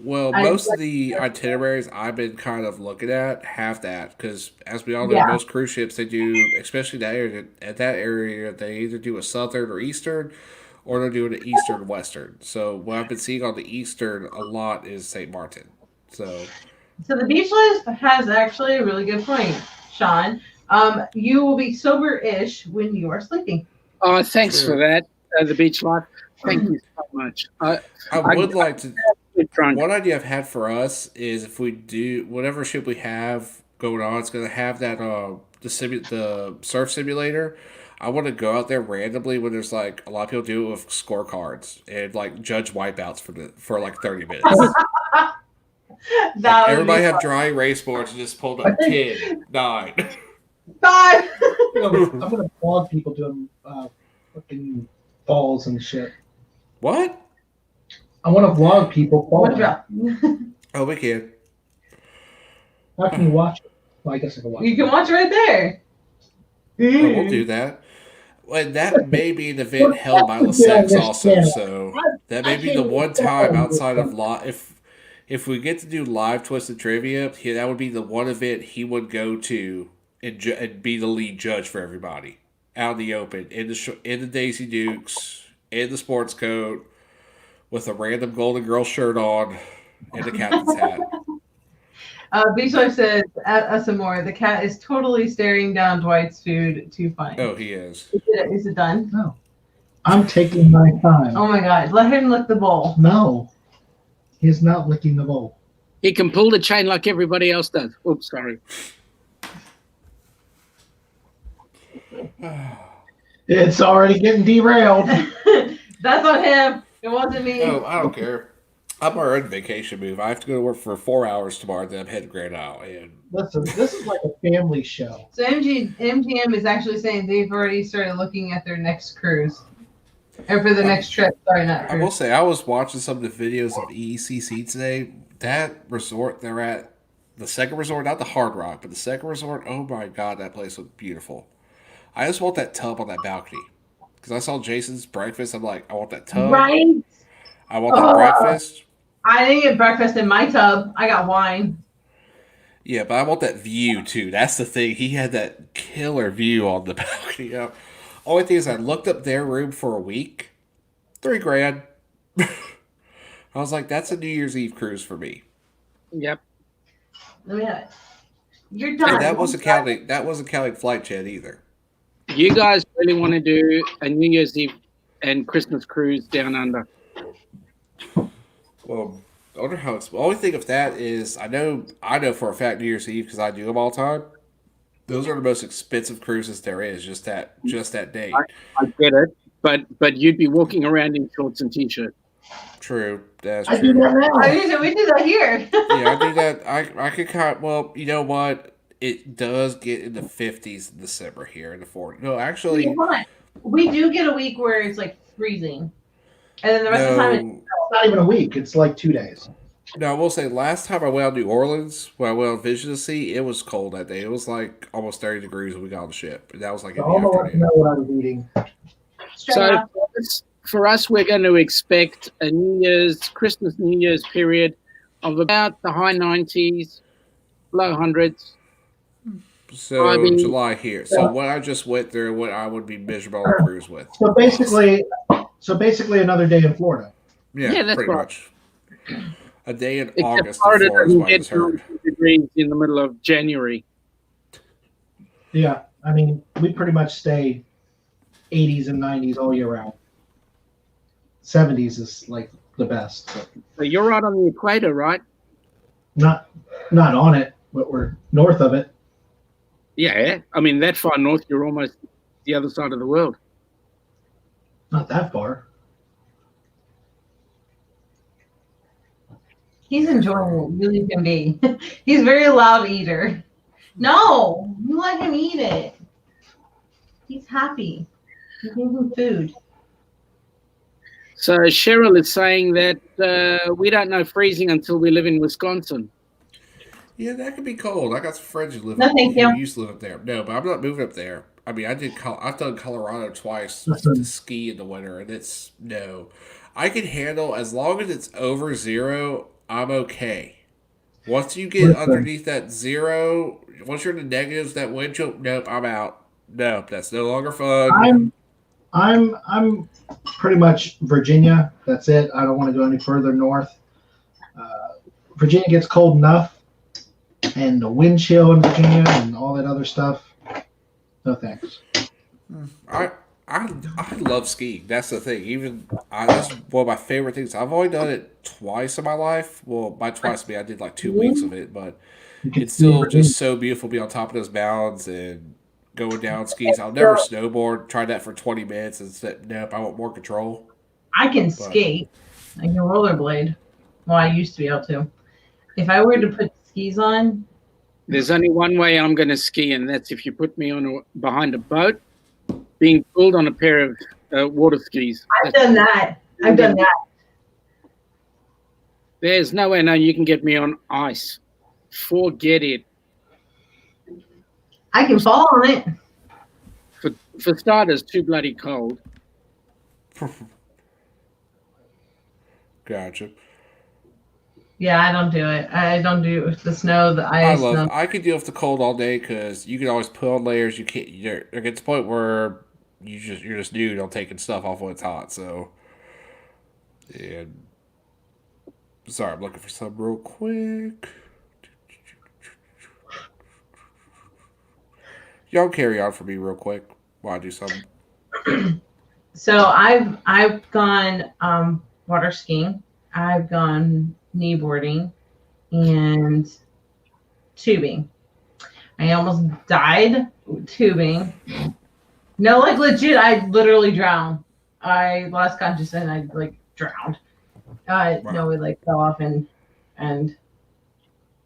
[SPEAKER 1] Well,
[SPEAKER 3] I-
[SPEAKER 1] most of the itineraries I've been kind of looking at have that because, as we all know,
[SPEAKER 3] Yeah.
[SPEAKER 1] most cruise ships they do, especially that area. At that area, they either do a southern or eastern, or they're doing an eastern western. So what I've been seeing on the eastern a lot is Saint Martin. So
[SPEAKER 3] So the beach list has actually a really good point, Sean. You will be sober-ish when you are sleeping.
[SPEAKER 4] Oh, thanks
[SPEAKER 1] True.
[SPEAKER 4] for that, the beach life. Thank you so much.
[SPEAKER 1] I would like to.
[SPEAKER 4] Get drunk.
[SPEAKER 1] One idea I've had for us is if we do whatever ship we have going on, it's going to have that the surf simulator. I want to go out there randomly when there's like a lot of people do it with scorecards and like judge wipeouts for like 30 minutes.
[SPEAKER 3] That would
[SPEAKER 1] Everybody
[SPEAKER 3] be
[SPEAKER 1] have
[SPEAKER 3] fun.
[SPEAKER 1] dry erase boards and just pulled
[SPEAKER 2] I
[SPEAKER 1] up
[SPEAKER 2] think-
[SPEAKER 1] 10, 9.
[SPEAKER 3] 5.
[SPEAKER 2] I'm gonna vlog people doing fucking falls and shit.
[SPEAKER 1] What?
[SPEAKER 2] I want to vlog people
[SPEAKER 3] One
[SPEAKER 2] falling.
[SPEAKER 3] drop.
[SPEAKER 1] Oh, we can.
[SPEAKER 2] How can you watch it? Well, I guess I can watch
[SPEAKER 3] You
[SPEAKER 2] it.
[SPEAKER 3] can watch right there.
[SPEAKER 1] Oh, we'll do that. Well, that may be an event held by LaSex also, so that may be the one time outside of if we get to do live Twisted Trivia, that would be the one event he would go to and be the lead judge for everybody out in the open in the Daisy Dukes in the sports coat with a random Golden Girl shirt on and a captain's hat.
[SPEAKER 3] Beach Life says at some more. The cat is totally staring down Dwight's food. Too funny.
[SPEAKER 1] Oh, he is.
[SPEAKER 3] Is it done?
[SPEAKER 2] No. I'm taking my time.
[SPEAKER 3] Oh my god! Let him lick the bowl.
[SPEAKER 2] No. He's not licking the bowl.
[SPEAKER 4] He can pull the chain like everybody else does. Oops, sorry.
[SPEAKER 2] It's already getting derailed.
[SPEAKER 3] That's on him. It wasn't me.
[SPEAKER 1] Oh, I don't care. I'm already on vacation move. I have to go to work for 4 hours tomorrow, then I'm heading to Grand Isle. And
[SPEAKER 2] Listen, this is like a family show.
[SPEAKER 3] So MGM is actually saying they've already started looking at their next cruise, or for the next trip. Sorry, not
[SPEAKER 1] I will
[SPEAKER 3] cruise.
[SPEAKER 1] say, I was watching some of the videos of EECC today. That resort they're at, the second resort, not the Hard Rock, but the second resort, oh my god, that place looked beautiful. I just want that tub on that balcony. Because I saw Jason's breakfast. I'm like, I want that tub.
[SPEAKER 3] Right?
[SPEAKER 1] I want that breakfast.
[SPEAKER 3] I didn't get breakfast in my tub. I got wine.
[SPEAKER 1] Yeah, but I want that view too. That's the thing. He had that killer view on the balcony. Only thing is, I looked up their room for a week, $3,000. I was like, that's a New Year's Eve cruise for me.
[SPEAKER 4] Yep.
[SPEAKER 3] Let me have it. You're done.
[SPEAKER 1] And that wasn't counting flight jet either.
[SPEAKER 4] You guys really want to do a New Year's Eve and Christmas cruise down under?
[SPEAKER 1] Well, I wonder how it's. The only thing of that is I know for a fact New Year's Eve because I do them all the time. Those are the most expensive cruises there is. Just that day.
[SPEAKER 4] I get it, but you'd be walking around in shorts and t-shirt.
[SPEAKER 1] True, that's
[SPEAKER 2] I do
[SPEAKER 1] true.
[SPEAKER 2] that now.
[SPEAKER 3] We do that here.
[SPEAKER 1] Yeah, I do that. I could kind of, well, you know what? It does get in the 50s in December here in the 40s. No, actually,
[SPEAKER 3] Come on. We do get a week where it's like freezing, and then the rest of the time it's
[SPEAKER 2] It's not even a week. It's like 2 days.
[SPEAKER 1] no, I will say last time I went out to New Orleans, when I went on Vision to Sea, it was cold that day. It was like almost 30 degrees when we got on the ship. And that was like
[SPEAKER 2] So
[SPEAKER 1] in
[SPEAKER 2] I
[SPEAKER 1] the
[SPEAKER 2] don't want to
[SPEAKER 1] afternoon.
[SPEAKER 2] know what I was eating.
[SPEAKER 3] straight
[SPEAKER 4] So
[SPEAKER 3] up.
[SPEAKER 4] for us, we're going to expect a Christmas New Year's period of about the high 90s, low hundreds.
[SPEAKER 1] So
[SPEAKER 4] I mean-
[SPEAKER 1] July here. So what I just went through, what I would be miserable on a cruise with.
[SPEAKER 2] So basically another day in Florida.
[SPEAKER 1] Yeah,
[SPEAKER 4] that's
[SPEAKER 1] pretty
[SPEAKER 4] right.
[SPEAKER 1] much. A day in
[SPEAKER 4] Except
[SPEAKER 1] August in
[SPEAKER 4] Florida
[SPEAKER 1] Florida is
[SPEAKER 4] doesn't
[SPEAKER 1] what I
[SPEAKER 4] get
[SPEAKER 1] just heard.
[SPEAKER 4] 90 degrees in the middle of January.
[SPEAKER 2] Yeah, I mean, we pretty much stay 80s and 90s all year round. 70s is like the best, but
[SPEAKER 4] So you're right on the equator, right?
[SPEAKER 2] not on it, but we're north of it.
[SPEAKER 4] Yeah. I mean, that far north, you're almost the other side of the world.
[SPEAKER 2] Not that far.
[SPEAKER 3] He's enjoying it. Really can be. He's a very loud eater. No, you let him eat it. He's happy. He's eating food.
[SPEAKER 4] So Cheryl is saying that we don't know freezing until we live in Wisconsin.
[SPEAKER 1] Yeah, that could be cold. I got some friends who live
[SPEAKER 3] No, thank you.
[SPEAKER 1] who used to live up there. No, but I'm not moving up there. I mean, I've done Colorado twice
[SPEAKER 2] Listen.
[SPEAKER 1] to ski in the winter, and it's no. I can handle as long as it's over 0. I'm okay. Once you get
[SPEAKER 2] Listen.
[SPEAKER 1] underneath that 0, once you're in the negatives, that wind chill, nope, I'm out. Nope, that's no longer fun.
[SPEAKER 2] I'm pretty much Virginia. That's it. I don't want to go any further north. Virginia gets cold enough, and the wind chill in Virginia and all that other stuff. No thanks.
[SPEAKER 1] I love skiing. That's the thing. That's one of my favorite things. I've only done it twice in my life. Well, by twice, I did like 2 weeks of it, but
[SPEAKER 2] You can
[SPEAKER 1] it's
[SPEAKER 2] see
[SPEAKER 1] still
[SPEAKER 2] Virginia.
[SPEAKER 1] just so beautiful to be on top of those mountains and going down skis. I'll never snowboard. Tried that for 20 minutes and said, nope, I want more control.
[SPEAKER 3] I can skate. I can rollerblade. Well, I used to be able to. If I were to put skis on,
[SPEAKER 4] There's only one way I'm going to ski, and that's if you put me behind a boat, being pulled on a pair of water skis.
[SPEAKER 3] I've done that. I've done that.
[SPEAKER 4] There's no way you can get me on ice. Forget it.
[SPEAKER 3] I can fall on it.
[SPEAKER 4] For starters, too bloody cold.
[SPEAKER 1] Gotcha.
[SPEAKER 3] Yeah, I don't do it. I don't do the snow, the ice.
[SPEAKER 1] I could deal with the cold all day because you can always put on layers. You can't. There gets a point where you're just nude on taking stuff off when it's hot. So, and sorry, I'm looking for some real quick. Y'all carry on for me real quick while I do something.
[SPEAKER 3] So I've gone water skiing. I've gone kneeboarding and tubing. I almost died tubing. No, like legit, I literally drowned. I lost consciousness and I like drowned. No, it like fell off and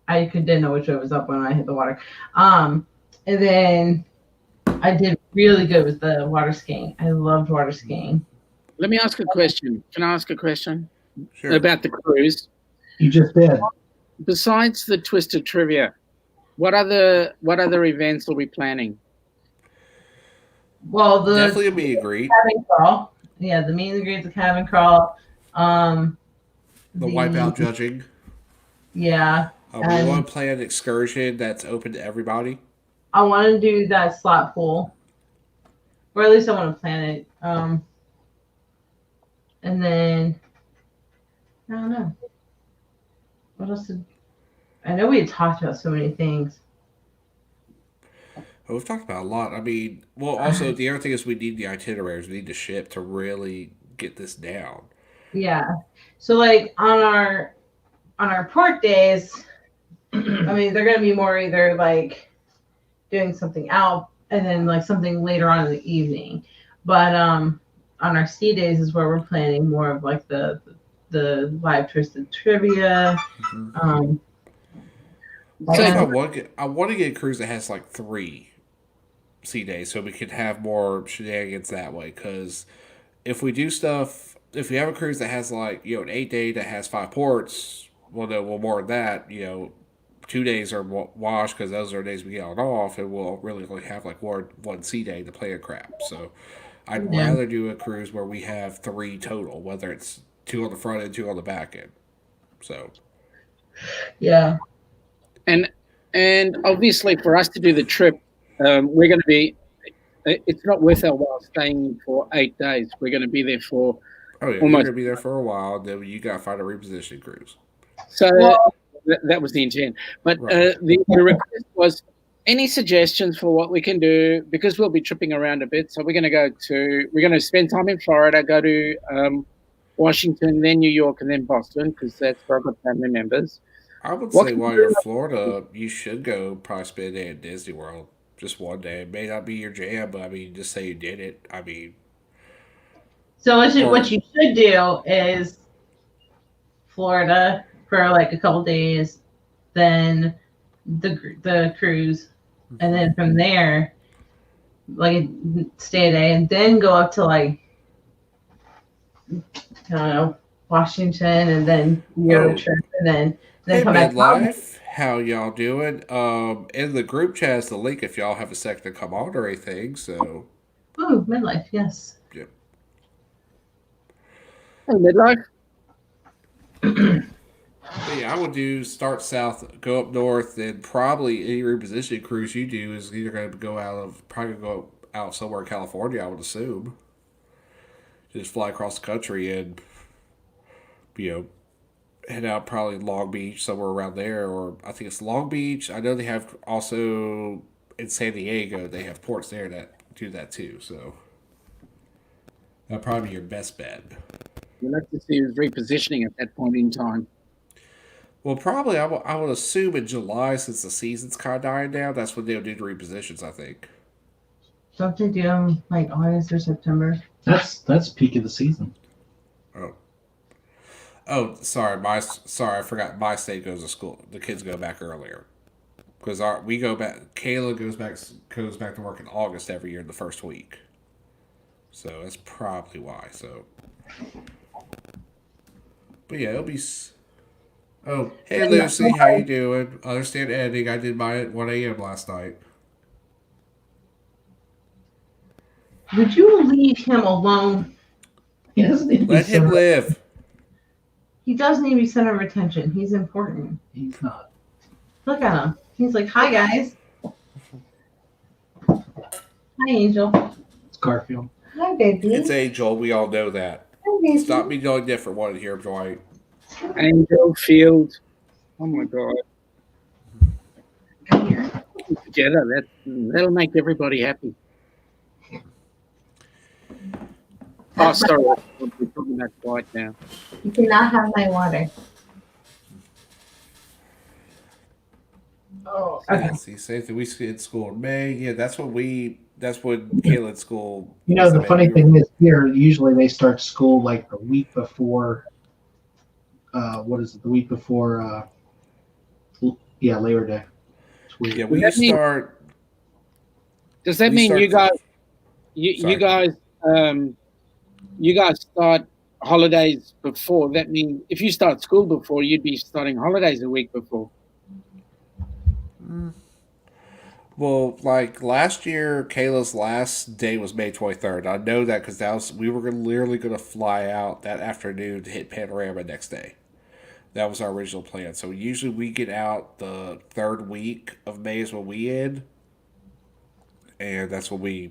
[SPEAKER 3] I didn't know which way was up when I hit the water. And then I did really good with the water skiing. I loved water skiing.
[SPEAKER 4] Let me ask a question. Can I ask a question
[SPEAKER 1] Sure.
[SPEAKER 4] about the cruise?
[SPEAKER 2] You just did.
[SPEAKER 4] Besides the Twisted Trivia, what other events are we planning?
[SPEAKER 3] Well, the
[SPEAKER 1] Definitely a meet and greet.
[SPEAKER 3] cabin crawl. Yeah, the meet and greet, the cabin crawl.
[SPEAKER 1] The wipeout judging.
[SPEAKER 3] Yeah.
[SPEAKER 1] We want to plan an excursion that's open to everybody.
[SPEAKER 3] I want to do that slot pool. Or at least I want to plan it. And then I don't know. What else I know we had talked about so many things.
[SPEAKER 1] Well, we've talked about a lot. I mean, well, also the other thing is we need the itineraries. We need to ship to really get this down.
[SPEAKER 3] Yeah. So like on our port days, I mean they're gonna be more either like doing something out and then like something later on in the evening. But on our sea days is where we're planning more of like the live twisted trivia.
[SPEAKER 1] Mm-hmm.
[SPEAKER 3] Um,
[SPEAKER 1] That's
[SPEAKER 3] and
[SPEAKER 1] what I want to get a cruise that has like 3 sea days so we can have more shenanigans that way. Because if we do stuff, if we have a cruise that has like, an 8 day that has 5 ports, well, no, well, more than that, 2 days are washed because those are days we get on off, and we'll really only have like one sea day to play a crap. So I'd
[SPEAKER 3] yeah,
[SPEAKER 1] rather do a cruise where we have 3 total, whether it's 2 on the front end, 2 on the back end. So
[SPEAKER 3] yeah.
[SPEAKER 4] And obviously for us to do the trip, we're going to be. It's not worth our while staying for 8 days. We're going to be there for
[SPEAKER 1] oh yeah, you're
[SPEAKER 4] almost.
[SPEAKER 1] gonna be there for a while. Then you gotta find a repositioning cruise.
[SPEAKER 4] So
[SPEAKER 3] Well,
[SPEAKER 4] that was the intent. But
[SPEAKER 1] Right.
[SPEAKER 4] the request was any suggestions for what we can do because we'll be tripping around a bit. So we're going to spend time in Florida, go to Washington, then New York, and then Boston because that's where I've got family members.
[SPEAKER 1] I would
[SPEAKER 4] What
[SPEAKER 1] say
[SPEAKER 4] can we
[SPEAKER 1] while you're in
[SPEAKER 4] do?
[SPEAKER 1] Florida, you should go probably spend a day at Disney World. Just one day. It may not be your jam, but I mean, just say you did it. I mean,
[SPEAKER 3] so what
[SPEAKER 1] or
[SPEAKER 3] you should do is Florida for like a couple days, then the cruise, and then from there like stay a day, and then go up to like I don't know Washington, and then you go to
[SPEAKER 1] oh,
[SPEAKER 3] trip, and then
[SPEAKER 1] hey
[SPEAKER 3] come back home.
[SPEAKER 1] midlife, how y'all doing? In the group chat is the link if y'all have a second to come on or anything. So,
[SPEAKER 3] Ooh, midlife, yes.
[SPEAKER 1] yeah.
[SPEAKER 4] Hey, midlife.
[SPEAKER 1] But yeah, I would do start south, go up north, then probably any repositioning cruise you do is either going to probably go out somewhere in California. I would assume just fly across the country and you know head out probably Long Beach somewhere around there, or I think it's Long Beach. I know they have also in San Diego they have ports there that do that too. So that'd probably be your best bet.
[SPEAKER 4] We'll have to see who's repositioning at that point in time.
[SPEAKER 1] Well, probably I would assume in July since the season's kind of dying down. That's when they'll do the repositions. I think.
[SPEAKER 3] Don't they do them like August or September?
[SPEAKER 2] That's peak of the season.
[SPEAKER 1] Oh, oh, sorry. Sorry, I forgot. My state goes to school. The kids go back earlier because we go back. Kayla goes back to work in August every year, the first week. So that's probably why. So, but yeah, it'll be. Oh, hey Lucy, how you doing? Understand editing. I did mine at 1 a.m. last night.
[SPEAKER 3] Would you leave him alone?
[SPEAKER 2] He doesn't need to be
[SPEAKER 1] Let him
[SPEAKER 2] center.
[SPEAKER 1] live.
[SPEAKER 3] He does need to be center of attention. He's important.
[SPEAKER 2] He's not.
[SPEAKER 3] Look at him. He's like, hi guys. Hi Angel.
[SPEAKER 2] It's Garfield.
[SPEAKER 3] Hi baby.
[SPEAKER 1] It's Angel. We all know that.
[SPEAKER 3] Hi baby.
[SPEAKER 1] Stop being the only different one here, Dwight.
[SPEAKER 4] Angel Field. Oh my God.
[SPEAKER 3] Come here.
[SPEAKER 4] Together, that'll make everybody happy. Oh, sorry. We're talking about Dwight now.
[SPEAKER 3] You cannot have my water. Oh, okay.
[SPEAKER 1] Yeah, see, same thing. We skid school in May. Yeah, that's when Kayla's school.
[SPEAKER 2] You know, the funny thing is here, usually they start school like the week before, what is it, the week before, Labor Day. It's weird.
[SPEAKER 1] Yeah, we
[SPEAKER 4] Does that mean-
[SPEAKER 1] start.
[SPEAKER 4] Does that
[SPEAKER 1] we
[SPEAKER 4] mean
[SPEAKER 1] start-
[SPEAKER 4] you guys,
[SPEAKER 1] Sorry.
[SPEAKER 4] you guys start holidays before? That means if you start school before, you'd be starting holidays a week before.
[SPEAKER 1] Well, like last year, Kayla's last day was May 23rd. I know that because we were literally going to fly out that afternoon to hit Panorama next day. That was our original plan. So usually we get out the third week of May is when we end, and that's when we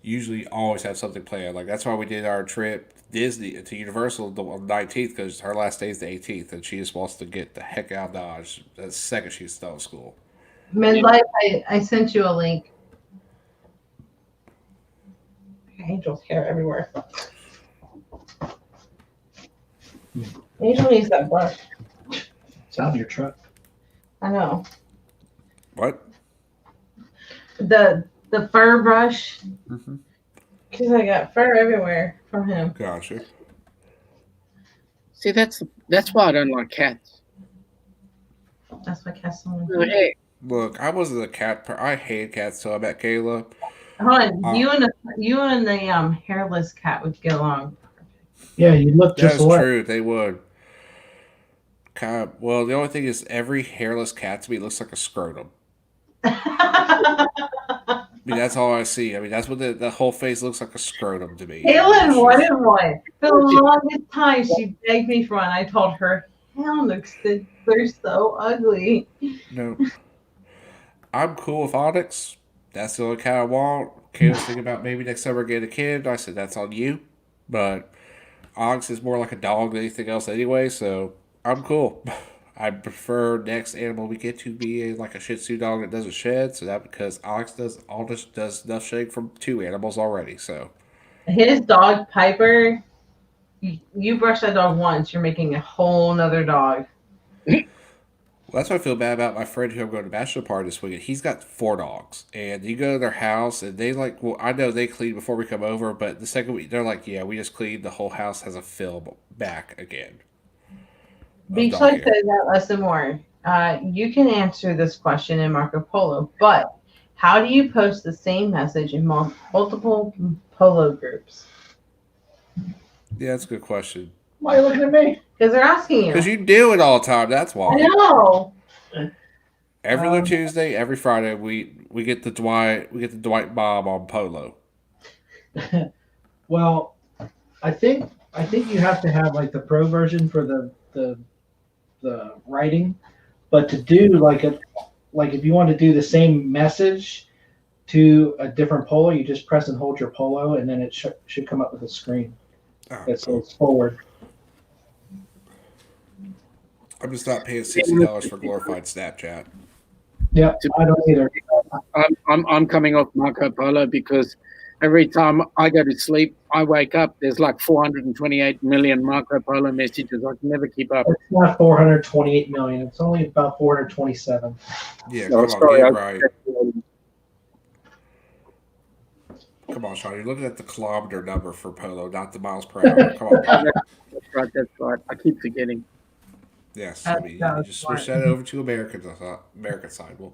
[SPEAKER 1] usually always have something planned. Like that's why we did our trip Disney to Universal on the 19th because her last day is the 18th, and she just wants to get the heck out of Dodge the second she's done with school.
[SPEAKER 3] Midlife, I sent you a link. Angel's hair everywhere. Angel needs that brush.
[SPEAKER 2] It's out of your truck.
[SPEAKER 3] I know.
[SPEAKER 1] What?
[SPEAKER 3] The fur brush.
[SPEAKER 1] Mm-hmm.
[SPEAKER 3] Because I got fur everywhere from him.
[SPEAKER 1] Gotcha.
[SPEAKER 4] See, that's why I don't like cats.
[SPEAKER 3] That's why cats don't
[SPEAKER 4] No hair.
[SPEAKER 1] Look, I wasn't a cat. I hated cats till I met Kayla.
[SPEAKER 3] Hold on. You and the hairless cat would get along.
[SPEAKER 2] Yeah, you look just
[SPEAKER 1] That's
[SPEAKER 2] alike.
[SPEAKER 1] true. They would. Kind of, well, the only thing is, every hairless cat to me looks like a scrotum. I mean, that's all I see. I mean, that's what the whole face looks like, a scrotum to me.
[SPEAKER 3] Helen wanted one. For the longest time, she begged me for one. I told her, hell no, 'cause they're so ugly.
[SPEAKER 1] No. I'm cool with Onyx. That's the only cat I want. Kayla's thinking about maybe next summer getting a kid. I said, that's on you. But Onyx is more like a dog than anything else anyway, so I'm cool. I prefer next animal we get to be like a Shih Tzu dog that doesn't shed, so that because Onyx does enough shedding from 2 animals already, so.
[SPEAKER 3] His dog, Piper, you brush that dog once, you're making a whole nother dog.
[SPEAKER 1] Well, that's what I feel bad about my friend who I'm going to bachelor party this weekend. He's got 4 dogs, and you go to their house, and they like. Well, I know they clean before we come over, but the second week they're like, "Yeah, we just cleaned. The whole house has a film back again."
[SPEAKER 3] Beach Life says that lesson more. You can answer this question in Marco Polo, but how do you post the same message in multiple polo groups?
[SPEAKER 1] Yeah, that's a good question.
[SPEAKER 2] Why are you looking at me?
[SPEAKER 3] Because they're asking you.
[SPEAKER 1] Because you do it all the time. That's why.
[SPEAKER 3] I know.
[SPEAKER 1] Every other Tuesday, every Friday, we get the Dwight Bob on Polo.
[SPEAKER 2] Well, I think you have to have like the pro version for the writing, but to do like if you want to do the same message to a different polo, you just press and hold your polo, and then it should come up with a screen that says forward.
[SPEAKER 1] I'm just not paying $60 for glorified Snapchat.
[SPEAKER 2] Yeah, I don't either.
[SPEAKER 4] I'm coming off Marco Polo because every time I go to sleep, I wake up. There's like 428 million Marco Polo messages. I can never keep up.
[SPEAKER 2] It's not 428 million. It's only about 427.
[SPEAKER 1] Yeah,
[SPEAKER 4] No,
[SPEAKER 1] come
[SPEAKER 4] sorry,
[SPEAKER 1] on, get right. Come on, Sean. You're looking at the kilometer number for Polo, not the miles per hour. Come on.
[SPEAKER 4] That's right. I keep forgetting.
[SPEAKER 1] Yes, I mean, you just switch that over to American side. Well,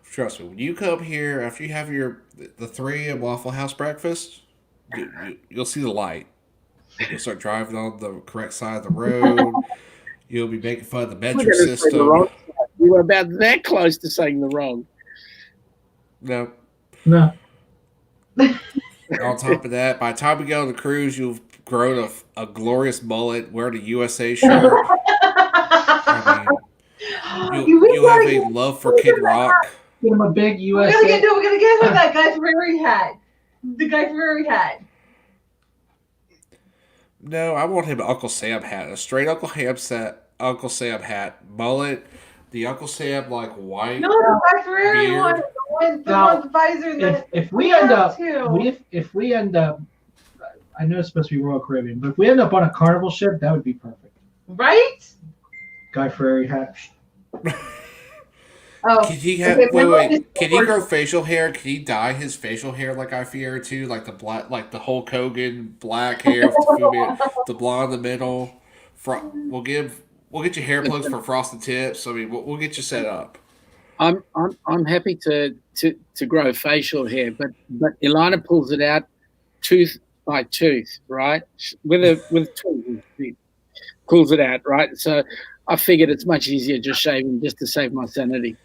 [SPEAKER 1] trust me, when you come here after you have the 3 and Waffle House breakfast, you'll see the light. You'll start driving on the correct side of the road. You'll be making fun of the metric system.
[SPEAKER 4] We were about that close to saying the wrong.
[SPEAKER 1] No. On top of that, by the time we get on the cruise, you've grown a glorious mullet, wearing a USA shirt. I mean, you'll have a love for Kid Rock.
[SPEAKER 2] Get him a big USA.
[SPEAKER 3] We're gonna get her that Guy Fieri hat. The Guy Fieri hat.
[SPEAKER 1] No, I want him an Uncle Sam hat, a straight Uncle Sam hat, mullet, the Uncle Sam like white.
[SPEAKER 3] No, the Guy Fieri
[SPEAKER 1] beard.
[SPEAKER 3] one, the one visor that.
[SPEAKER 2] If we end up, I know it's supposed to be Royal Caribbean, but if we end up on a Carnival ship, that would be perfect.
[SPEAKER 3] Right?
[SPEAKER 2] Guy Fieri hat.
[SPEAKER 3] Oh,
[SPEAKER 1] Can he have wait? Can he grow facial hair? Can he dye his facial hair like Guy Fieri too? Like the black, like the Hulk Hogan black hair with the blonde in the middle. We'll get you hair plugs for frosted tips. I mean, we'll get you set up.
[SPEAKER 4] I'm happy to grow facial hair, but Ilana pulls it out tooth by tooth, right? With tooth, she pulls it out, right? So I figured it's much easier just shaving just to save my sanity.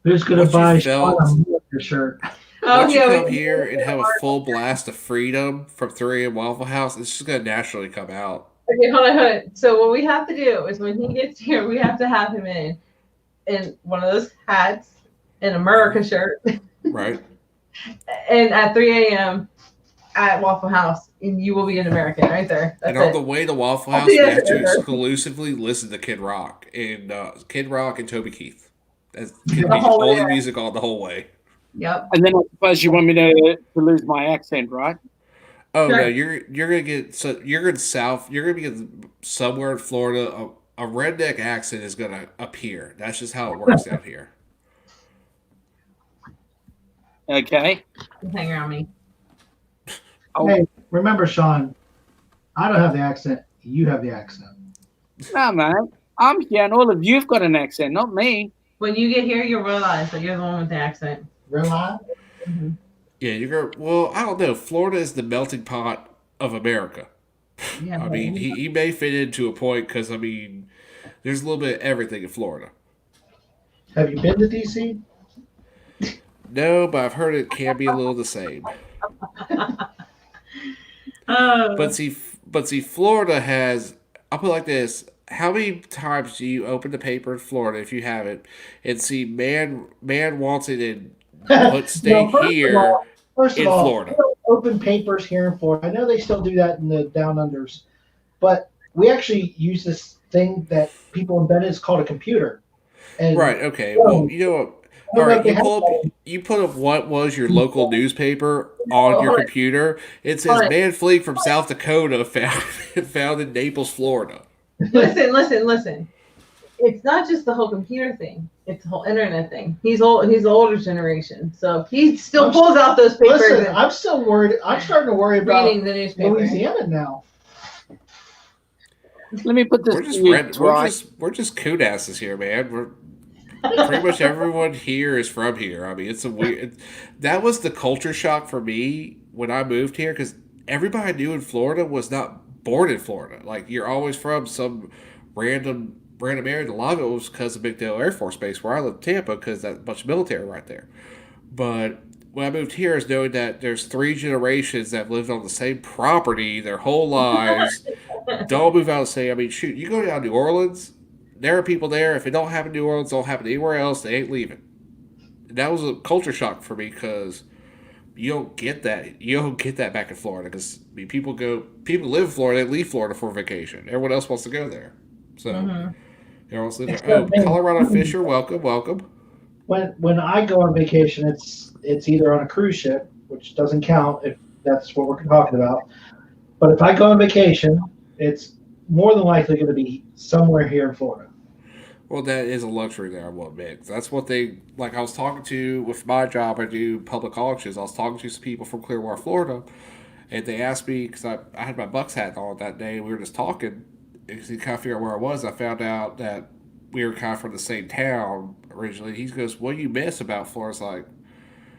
[SPEAKER 2] Who's gonna buy Sean a shirt?
[SPEAKER 1] Once you come here and have a full blast of freedom from 3 and Waffle House, it's just gonna naturally come out.
[SPEAKER 3] Okay, hold on. So what we have to do is when he gets here, we have to have him in one of those hats, an America shirt,
[SPEAKER 1] Right.
[SPEAKER 3] and at 3 a.m. at Waffle House, and you will be an American right there. That's
[SPEAKER 1] And on
[SPEAKER 3] it.
[SPEAKER 1] the way to Waffle House, we have to exclusively listen to Kid Rock and Toby Keith. That's going to
[SPEAKER 3] The
[SPEAKER 1] be
[SPEAKER 3] whole
[SPEAKER 1] only
[SPEAKER 3] way.
[SPEAKER 1] music on the whole way.
[SPEAKER 3] Yep.
[SPEAKER 4] And then I suppose you want me to lose my accent, right?
[SPEAKER 1] Oh no,
[SPEAKER 3] Sure.
[SPEAKER 1] you're gonna get so you're in South. You're gonna be somewhere in Florida. A redneck accent is gonna appear. That's just how it works down here.
[SPEAKER 4] Okay.
[SPEAKER 3] Just hang around me.
[SPEAKER 4] Oh,
[SPEAKER 2] Hey, remember, Sean, I don't have the accent. You have the accent.
[SPEAKER 4] no, man. I'm here, and all of you've got an accent, not me.
[SPEAKER 3] When you get here, you'll realize that you're the one with the accent.
[SPEAKER 2] Realize?
[SPEAKER 3] Mm-hmm.
[SPEAKER 1] Yeah, you're gonna. Well, I don't know. Florida is the melting pot of America.
[SPEAKER 3] Yeah,
[SPEAKER 1] I mean, he may fit into a point because I mean, there's a little bit of everything in Florida.
[SPEAKER 2] Have you been to DC?
[SPEAKER 1] No, but I've heard it can be a little the same.
[SPEAKER 3] Oh.
[SPEAKER 1] But see, Florida has. I'll put it like this: how many times do you open the paper in Florida if you haven't and see man wanted and put stay here
[SPEAKER 2] First
[SPEAKER 1] in
[SPEAKER 2] of all,
[SPEAKER 1] Florida?
[SPEAKER 2] we don't open papers here in Florida. I know they still do that in the down unders, but we actually use this thing that people invented. It's called a computer. And
[SPEAKER 1] Right. Okay. Well, you know what?
[SPEAKER 2] I don't
[SPEAKER 1] All
[SPEAKER 2] know
[SPEAKER 1] right.
[SPEAKER 2] if they
[SPEAKER 1] You put up what was your local newspaper on your computer. It says
[SPEAKER 3] Hold it.
[SPEAKER 1] man fleeing from South Dakota found in Naples, Florida.
[SPEAKER 3] Listen. It's not just the whole computer thing. It's the whole internet thing. He's old. He's the older generation, so he still pulls out those papers
[SPEAKER 2] Listen,
[SPEAKER 3] and
[SPEAKER 2] I'm still worried. I'm starting to worry about
[SPEAKER 3] reading the newspaper.
[SPEAKER 2] Louisiana now.
[SPEAKER 4] Let me put this
[SPEAKER 1] We're just
[SPEAKER 4] to you,
[SPEAKER 1] we're just coonasses here, man. We're pretty much everyone here is from here. I mean, it's a weird. That was the culture shock for me when I moved here because everybody I knew in Florida was not born in Florida. Like you're always from some random area. A lot of it was because of McDowell Air Force Base where I live in Tampa because that's a bunch of military right there. But when I moved here is knowing that there's 3 generations that have lived on the same property their whole lives. Don't move out of the state. I mean, shoot, you go down to New Orleans, there are people there. If it don't happen in New Orleans, it don't happen anywhere else. They ain't leaving. That was a culture shock for me because you don't get that. You don't get that back in Florida because I mean, people live in Florida, they leave Florida for vacation. Everyone else wants to go there. So everyone else lives there. Oh, Colorado Fisher, welcome.
[SPEAKER 2] When I go on vacation, it's either on a cruise ship, which doesn't count if that's what we're talking about. But if I go on vacation, it's more than likely going to be somewhere here in Florida.
[SPEAKER 1] Well, that is a luxury there, I will admit. That's what they, like I was talking to, with my job, I do public auctions. I was talking to some people from Clearwater, Florida, and they asked me, because I had my Bucks hat on that day, and we were just talking, because he kind of figured out where I was. I found out that we were kind of from the same town originally. He goes, what do you miss about Florida?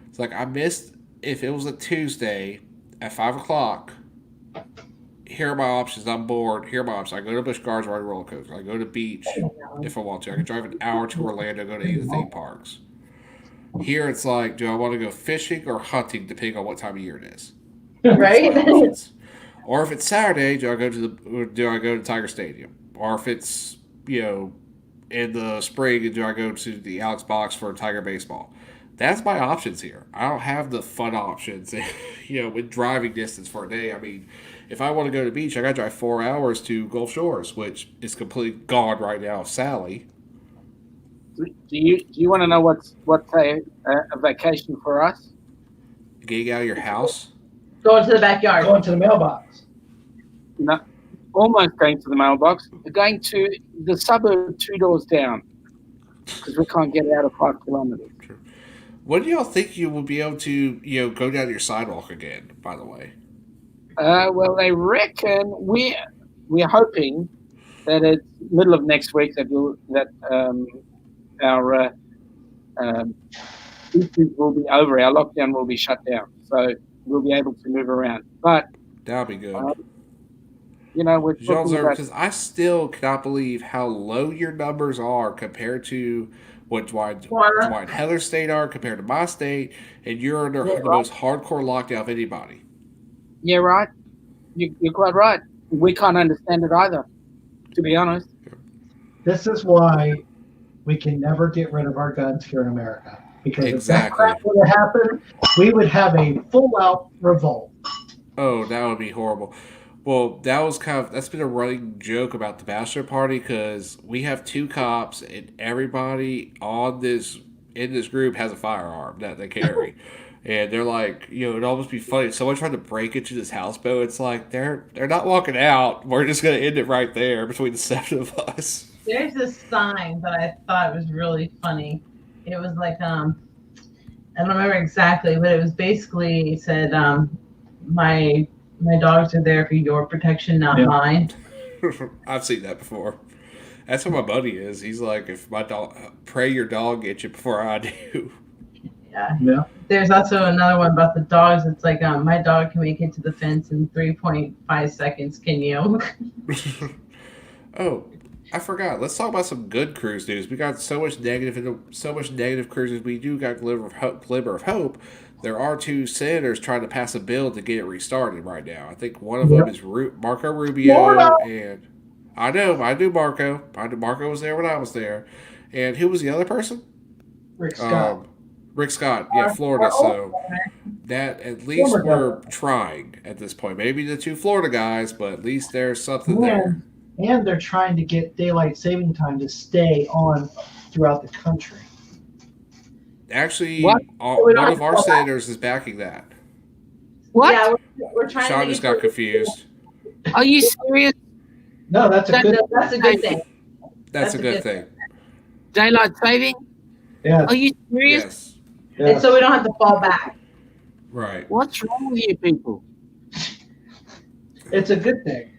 [SPEAKER 1] It's like I missed, if it was a Tuesday at 5 o'clock, here are my options. I'm bored. Here are my options. I go to Busch Gardens, ride a roller coaster. I go to the beach if I want to. I can drive an hour to Orlando, go to any of the theme parks. Here it's like, do I want to go fishing or hunting, depending on what time of year it is.
[SPEAKER 3] Right?
[SPEAKER 1] That's my options. Or if it's Saturday, do I go to Tiger Stadium? Or if it's in the spring, do I go to the Alex Box for Tiger baseball? That's my options here. I don't have the fun options, with driving distance for a day. I mean, if I want to go to the beach, I got to drive 4 hours to Gulf Shores, which is completely gone right now. Sally.
[SPEAKER 4] Do you want to know what's a vacation for us?
[SPEAKER 1] Getting out of your house.
[SPEAKER 3] Going to the backyard.
[SPEAKER 2] Going to the mailbox.
[SPEAKER 4] No, almost going to the mailbox. We're going to the suburb 2 doors down because we can't get out of 5 kilometers.
[SPEAKER 1] When do y'all think you will be able to, go down your sidewalk again? By the way.
[SPEAKER 4] Well, they reckon we're hoping that it's middle of next week that our issues will be over. Our lockdown will be shut down, so we'll be able to move around. But
[SPEAKER 1] That'll be good.
[SPEAKER 4] we're talking about.
[SPEAKER 1] Because I still cannot believe how low your numbers are compared to what Dwight and Heather's state are compared to my state, and you're under the most hardcore lockdown of anybody.
[SPEAKER 4] Yeah, right. You're quite right. We can't understand it either, to be honest.
[SPEAKER 2] This is why we can never get rid of our guns here in America. Because if that
[SPEAKER 1] Exactly.
[SPEAKER 2] crap would have happened, we would have a full-out revolt.
[SPEAKER 1] Oh, that would be horrible. Well, that's been a running joke about the bachelor party because we have two cops and everybody on this in this group has a firearm that they carry. And they're like, it'd almost be funny if someone tried to break into this houseboat. It's like they're not walking out. We're just gonna end it right there between the seven of us.
[SPEAKER 3] There's this sign that I thought was really funny. It was like I don't remember exactly, but it was basically it said my dogs are there for your protection, not mine.
[SPEAKER 1] I've seen that before. That's what my buddy is. He's like, if my dog, pray your dog gets you before I do.
[SPEAKER 2] Yeah.
[SPEAKER 3] There's also another one about the dogs. It's like my dog can make it to the fence in 3.5 seconds. Can you?
[SPEAKER 1] Oh, I forgot. Let's talk about some good cruise news. We got so much negative cruises. We do got glimmer of hope. There are two senators trying to pass a bill to get it restarted right now. I think one of them is Marco Rubio,
[SPEAKER 2] Florida.
[SPEAKER 1] and I do Marco. Marco was there when I was there, and who was the other person?
[SPEAKER 2] Rick Scott.
[SPEAKER 1] Rick Scott, yeah, Florida. So that at least we're trying at this point. Maybe the two Florida guys, but at least there's something there.
[SPEAKER 2] And they're trying to get daylight saving time to stay on throughout the country.
[SPEAKER 1] Actually,
[SPEAKER 4] What?
[SPEAKER 1] one of our senators is backing that.
[SPEAKER 4] What?
[SPEAKER 3] Yeah, we're trying
[SPEAKER 1] Sean
[SPEAKER 3] to
[SPEAKER 1] just got confused.
[SPEAKER 4] Are you serious?
[SPEAKER 2] No, that's a good.
[SPEAKER 3] That's a good thing.
[SPEAKER 1] That's a good thing.
[SPEAKER 4] Daylight saving?
[SPEAKER 2] Yeah,
[SPEAKER 4] Are you serious?
[SPEAKER 1] Yes.
[SPEAKER 2] yeah.
[SPEAKER 3] And so we don't have to fall back.
[SPEAKER 1] Right.
[SPEAKER 4] What's wrong with you people?
[SPEAKER 2] It's a good thing.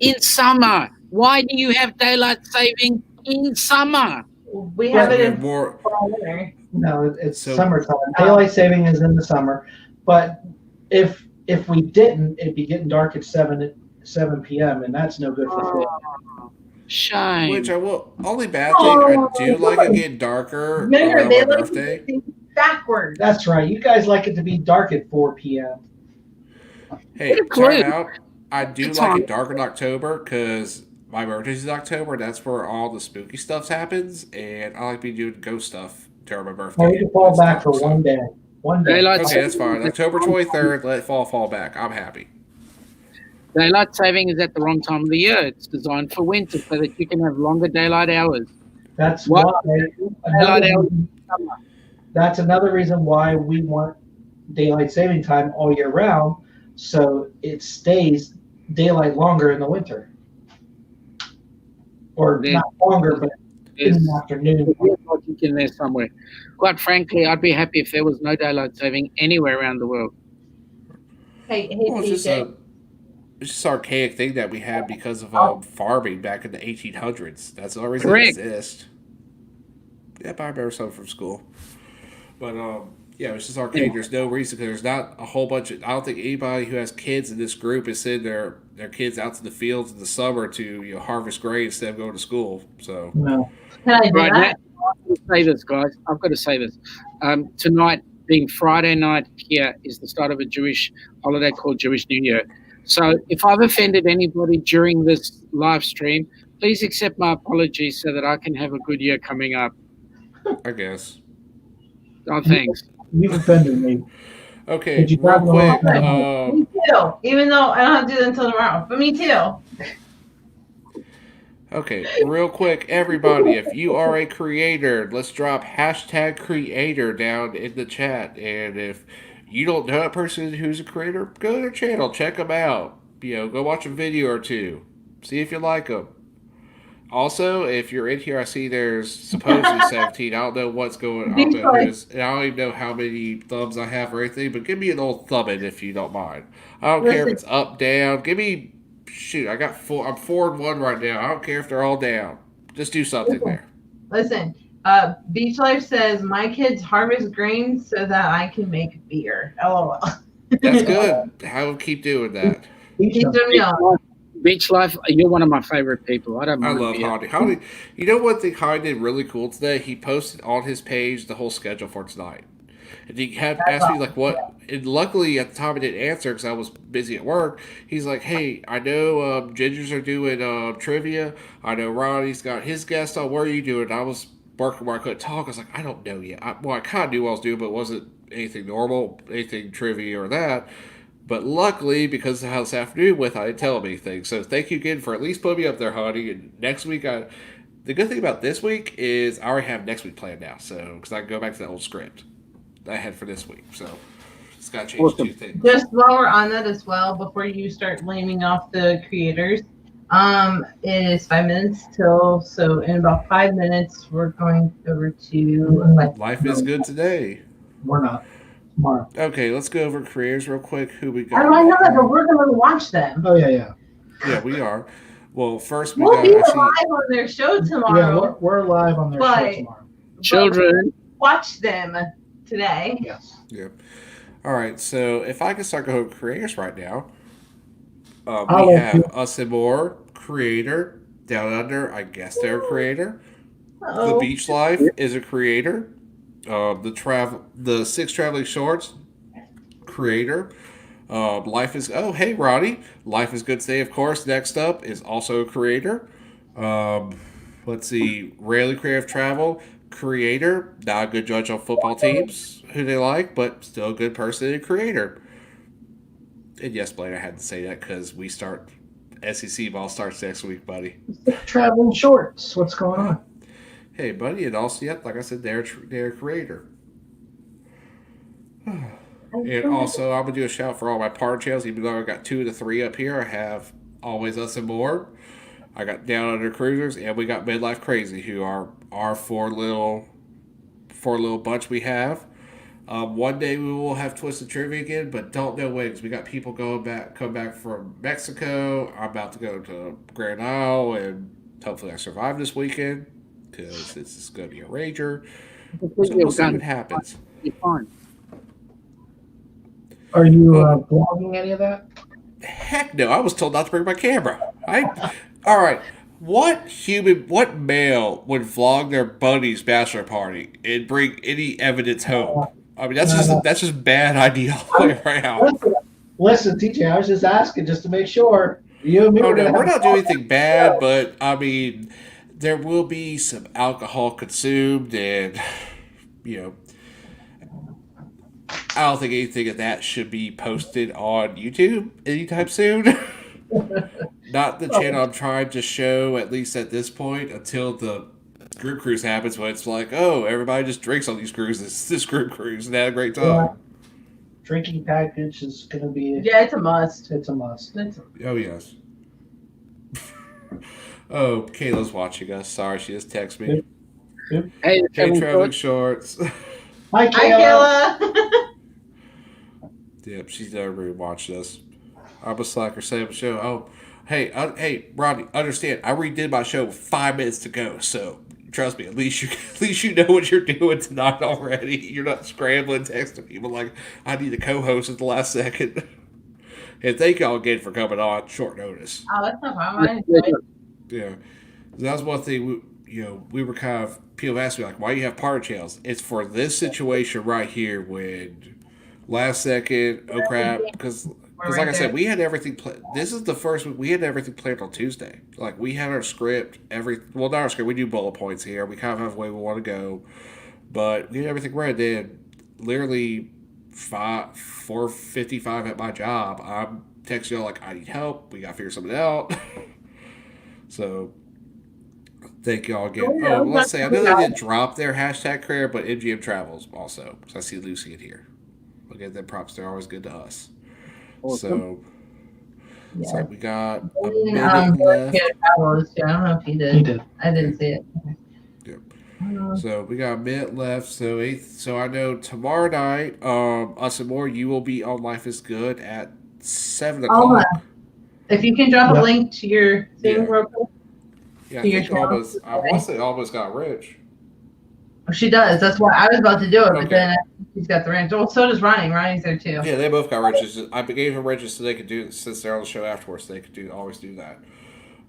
[SPEAKER 4] In summer, why do you have daylight saving in summer?
[SPEAKER 3] We have it in
[SPEAKER 1] More.
[SPEAKER 3] fall winter.
[SPEAKER 2] No, it's
[SPEAKER 1] So-
[SPEAKER 2] summertime. Daylight saving is in the summer, but if we didn't, it'd be getting dark at 7 p.m. and that's no good for fish.
[SPEAKER 4] Shame.
[SPEAKER 1] Which I will. Only bad thing I do like it getting darker
[SPEAKER 3] Remember,
[SPEAKER 1] on
[SPEAKER 3] they
[SPEAKER 1] my
[SPEAKER 3] like
[SPEAKER 1] birthday.
[SPEAKER 3] to backwards.
[SPEAKER 2] That's right. You guys like it to be dark at 4 p.m.
[SPEAKER 1] Hey,
[SPEAKER 4] Get a clue.
[SPEAKER 1] time out. I do
[SPEAKER 4] It's
[SPEAKER 1] like
[SPEAKER 4] on.
[SPEAKER 1] it dark in October because my birthday's in October. That's where all the spooky stuff happens, and I like to be doing ghost stuff during my birthday.
[SPEAKER 2] Or you can fall
[SPEAKER 1] It's
[SPEAKER 2] back for
[SPEAKER 1] dark, so-
[SPEAKER 2] one day. One day.
[SPEAKER 4] Daylight
[SPEAKER 1] Okay, that's fine. October 23rd, let fall back. I'm happy.
[SPEAKER 4] Daylight saving is at the wrong time of the year. It's designed for winter so that you can have longer daylight hours.
[SPEAKER 2] That's
[SPEAKER 4] What?
[SPEAKER 2] why.
[SPEAKER 4] Daylight
[SPEAKER 2] Another,
[SPEAKER 4] hours in summer.
[SPEAKER 2] that's another reason why we want daylight saving time all year round, so it stays daylight longer in the winter, or
[SPEAKER 4] Then-
[SPEAKER 2] not longer, but in
[SPEAKER 4] There's
[SPEAKER 2] the afternoon.
[SPEAKER 4] there's logic in there somewhere. Quite frankly, I'd be happy if there was no daylight saving anywhere around the world.
[SPEAKER 3] Hey,
[SPEAKER 1] Well, it's
[SPEAKER 3] PJ.
[SPEAKER 1] it's just an archaic thing that we had because of farming back in the 1800s. That's the only reason
[SPEAKER 4] Correct.
[SPEAKER 1] it exists. Yep, I remember something from school. But yeah, it's just archaic. There's no reason because there's not a whole bunch of. I don't think anybody who has kids in this group is sending their kids out to the fields in the summer to harvest grain instead of going to school. So
[SPEAKER 2] No.
[SPEAKER 3] Can I do
[SPEAKER 4] Right,
[SPEAKER 3] that?
[SPEAKER 4] I've got to say this, guys. I've got to say this. Tonight, being Friday night here, is the start of a Jewish holiday called Jewish New Year. So if I've offended anybody during this live stream, please accept my apologies so that I can have a good year coming up.
[SPEAKER 1] I guess.
[SPEAKER 4] Oh, thanks.
[SPEAKER 2] You've offended me.
[SPEAKER 1] Okay,
[SPEAKER 2] Did you
[SPEAKER 1] real
[SPEAKER 2] grab the wrong
[SPEAKER 1] quick.
[SPEAKER 2] thing?
[SPEAKER 3] Me too. Even though I don't have to do that until tomorrow, but me too.
[SPEAKER 1] Okay, real quick, everybody, if you are a creator, let's drop hashtag creator down in the chat. And if you don't know a person who's a creator, go to their channel, check them out. Go watch a video or two, see if you like them. Also, if you're in here, I see there's supposedly 17. I don't know what's going on. I don't even know how many thumbs I have or anything, but give me an old thumbing if you don't mind. I don't care if it's up, down. Give me, shoot, I'm 4-1 right now. I don't care if they're all down. Just do something there.
[SPEAKER 3] Listen, Beach Life says my kids harvest grain so that I can make beer. LOL.
[SPEAKER 1] That's good. I will keep doing that.
[SPEAKER 3] Keep doing me on.
[SPEAKER 4] Beach Life, you're one of my favorite people. I don't
[SPEAKER 1] I
[SPEAKER 4] mind
[SPEAKER 1] love
[SPEAKER 4] beer.
[SPEAKER 1] Honey. Honey, you know what thing Honey did really cool today? He posted on his page the whole schedule for tonight. And he had asked me, like, what. And luckily, at the time, I didn't answer because I was busy at work. He's like, hey, I know Gingers are doing trivia. I know Ronnie's got his guest on. What are you doing? I was working where I couldn't talk. I was like, I don't know yet. I kind of knew what I was doing, but it wasn't anything normal, anything trivia or that. But luckily, because of how this afternoon went, I didn't tell him anything. So thank you again for at least putting me up there, honey. And next week, the good thing about this week is I already have next week planned now. So because I can go back to the old script that I had for this week. So it's got to change
[SPEAKER 4] Awesome.
[SPEAKER 1] 2 things.
[SPEAKER 3] Just while we're on that as well, before you start blaming off the creators, it is 5 minutes till. So in about 5 minutes, we're going over to
[SPEAKER 1] Life is good today.
[SPEAKER 2] We're not. Tomorrow.
[SPEAKER 1] Okay, let's go over creators real quick. Who we
[SPEAKER 3] I
[SPEAKER 1] got?
[SPEAKER 3] don't know that, but we're going to watch them.
[SPEAKER 2] Oh yeah.
[SPEAKER 1] Yeah, we are. Well, first we
[SPEAKER 3] We'll
[SPEAKER 1] got
[SPEAKER 3] be
[SPEAKER 1] actually.
[SPEAKER 3] live on their show
[SPEAKER 2] Yeah,
[SPEAKER 3] tomorrow.
[SPEAKER 2] we're live on their show
[SPEAKER 3] But-
[SPEAKER 2] tomorrow.
[SPEAKER 4] Children,
[SPEAKER 3] Watch them today.
[SPEAKER 2] Yes.
[SPEAKER 1] Yeah. All right. So if I can start going over creators right now,
[SPEAKER 2] I'll
[SPEAKER 1] we
[SPEAKER 2] let
[SPEAKER 1] have
[SPEAKER 2] you-
[SPEAKER 1] Us and More creator. Down Under, I guess they're a creator. The
[SPEAKER 3] Uh-oh.
[SPEAKER 1] Beach Life is a creator. The Six Traveling Shorts creator. Life is hey Ronnie, Life is Good Today. Of course, next up is also a creator. Let's see, Rarely Creative Travel creator. Not a good judge on football teams who they like, but still a good person and creator. And yes, Blaine, I had to say that because we start SEC ball starts next week, buddy.
[SPEAKER 2] Traveling shorts. What's going on?
[SPEAKER 1] Hey, buddy, and also, yep, like I said, they're a creator. And also, I'm gonna do a shout for all my partner channels. Even though I got 2 of the 3 up here, I have Always Us and More. I got Down Under Cruisers, and we got Midlife Crazy, who are our four little bunch we have. One day we will have Twisted Trivia again, but don't know when, because we got people come back from Mexico. I'm about to go to Grand Isle, and hopefully I survive this weekend, because this is going to be a rager. So we'll see what happens.
[SPEAKER 4] You're fine.
[SPEAKER 2] Are you vlogging any of that?
[SPEAKER 1] Heck no, I was told not to bring my camera. All right. What male would vlog their buddy's bachelor party and bring any evidence home? I mean, that's just bad idea all the way around.
[SPEAKER 2] Listen, TJ, I was just asking just to make sure. You and me
[SPEAKER 1] Oh
[SPEAKER 2] were
[SPEAKER 1] no,
[SPEAKER 2] gonna
[SPEAKER 1] we're
[SPEAKER 2] have
[SPEAKER 1] not doing anything bad, but I mean, there will be some alcohol consumed, and you know, I don't think anything of that should be posted on YouTube anytime soon. Not the channel I'm trying to show, at least at this point, until the group cruise happens, when it's like, oh, everybody just drinks on these cruises, this group cruise, and had a great time.
[SPEAKER 2] drinking package is gonna be.
[SPEAKER 3] Yeah, it's a must.
[SPEAKER 2] It's a must.
[SPEAKER 1] Oh, yes. Oh, Kayla's watching us. Sorry, she just texted me.
[SPEAKER 4] Hey, the
[SPEAKER 1] Hey,
[SPEAKER 4] traveling
[SPEAKER 1] traveling
[SPEAKER 4] shorts.
[SPEAKER 1] shorts.
[SPEAKER 2] Hi,
[SPEAKER 3] Hi,
[SPEAKER 2] Kayla.
[SPEAKER 3] Kayla.
[SPEAKER 1] Yep, she's never really watched us. I'm a slacker, same show. Oh, hey, Rodney, understand? I redid my show with 5 minutes to go, so trust me. At least you know what you're doing tonight already. You're not scrambling, texting people like I need a co-host at the last second. And thank y'all again for coming on short notice.
[SPEAKER 3] Oh, that's no problem. I enjoy it.
[SPEAKER 1] Yeah, that was one thing. We were kind of people asked me like, why do you have partner channels? It's for this situation right here when last second, oh crap, because
[SPEAKER 3] We're
[SPEAKER 1] like
[SPEAKER 3] right
[SPEAKER 1] I said,
[SPEAKER 3] there.
[SPEAKER 1] we had everything. This is the first week we had everything planned on Tuesday. Like we had our script, not our script. We do bullet points here. We kind of have the way we want to go, but we had everything ready. Then literally 4:55 at my job, I'm texting y'all like I need help. We got to figure something out. So thank y'all again.
[SPEAKER 3] Yeah,
[SPEAKER 1] Oh, let's say I know they
[SPEAKER 3] yeah.
[SPEAKER 1] didn't drop their hashtag career, but MGM Travels also. So I see Lucy in here. We'll get them props. They're always good to us.
[SPEAKER 4] Awesome.
[SPEAKER 3] Yeah.
[SPEAKER 1] So we got a
[SPEAKER 3] And,
[SPEAKER 1] minute left.
[SPEAKER 3] yeah, Travels, too. I don't know if he did.
[SPEAKER 2] He did.
[SPEAKER 3] I didn't see it.
[SPEAKER 1] Yep.
[SPEAKER 3] Okay.
[SPEAKER 1] So we got a minute left. So I know tomorrow night, us and more, you will be on Life is Good at 7
[SPEAKER 3] I'll,
[SPEAKER 1] o'clock.
[SPEAKER 3] if you can drop
[SPEAKER 2] Yep.
[SPEAKER 3] a link to your thing,
[SPEAKER 1] Yeah.
[SPEAKER 3] real quick.
[SPEAKER 1] Yeah, I
[SPEAKER 3] to your
[SPEAKER 1] think
[SPEAKER 3] channel
[SPEAKER 1] almost. I
[SPEAKER 3] today.
[SPEAKER 1] want to say almost got rich.
[SPEAKER 3] Oh, she does. That's why I was about to do it,
[SPEAKER 1] Okay.
[SPEAKER 3] but then she's got the ranch. Well, so does Ronnie. Ronnie's there too.
[SPEAKER 1] Yeah, they both got riches. I gave them riches so they could do since they're on the show afterwards. They could always do that.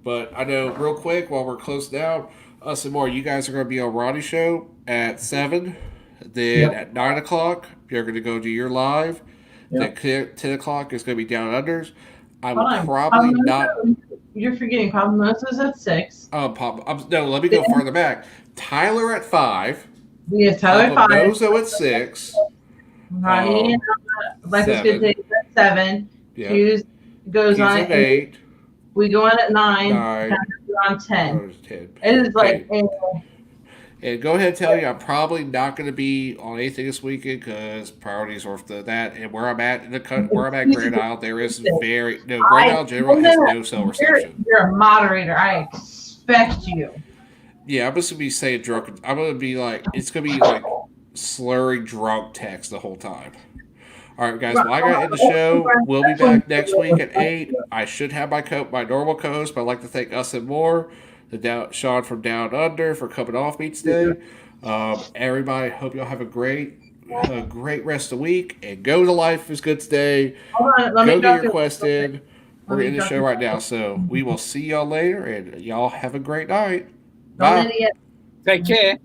[SPEAKER 1] But I know real quick while we're close down, us and more. You guys are going to be on Ronnie's show at 7. Then
[SPEAKER 2] Yep.
[SPEAKER 1] at 9 o'clock, you're going to go do your live.
[SPEAKER 2] Yep.
[SPEAKER 1] Then 10 o'clock is going to be Down Unders. I
[SPEAKER 3] Hold
[SPEAKER 1] will
[SPEAKER 3] on.
[SPEAKER 1] probably not.
[SPEAKER 3] You're forgetting Problemosa's at 6.
[SPEAKER 1] No, let me go farther back. Tyler at 5.
[SPEAKER 3] We have Tyler at 5.
[SPEAKER 1] Mozo at 6.
[SPEAKER 3] Ronnie and Life is Good
[SPEAKER 1] Seven.
[SPEAKER 3] Days at 7.
[SPEAKER 1] Yeah.
[SPEAKER 3] Hughes goes
[SPEAKER 1] He's
[SPEAKER 3] on
[SPEAKER 1] at 8.
[SPEAKER 3] We go on at 9.
[SPEAKER 1] 9.
[SPEAKER 3] We're on 10.
[SPEAKER 1] Oh, 10.
[SPEAKER 3] It is like,
[SPEAKER 1] And go ahead and tell you, I'm probably not going to be on anything this weekend because priorities are for that. And where I'm at where I'm at Grand Isle, there is Grand Isle General has no cell reception.
[SPEAKER 3] You're a moderator. I expect you.
[SPEAKER 1] Yeah, I'm just gonna be saying drunk. I'm gonna be like, it's gonna be like slurring drunk text the whole time. All right, guys. Well, I gotta end the show. We'll be back next week at 8. I should have my normal co-host, but I'd like to thank Us and More, Sean from Down Under for coming off me today. Everybody, hope y'all have a great rest of the week, and go to Life is Good today. Go get your quest in. We're in the show right now, so we will see y'all later, and y'all have a great night. Bye.
[SPEAKER 4] Take care.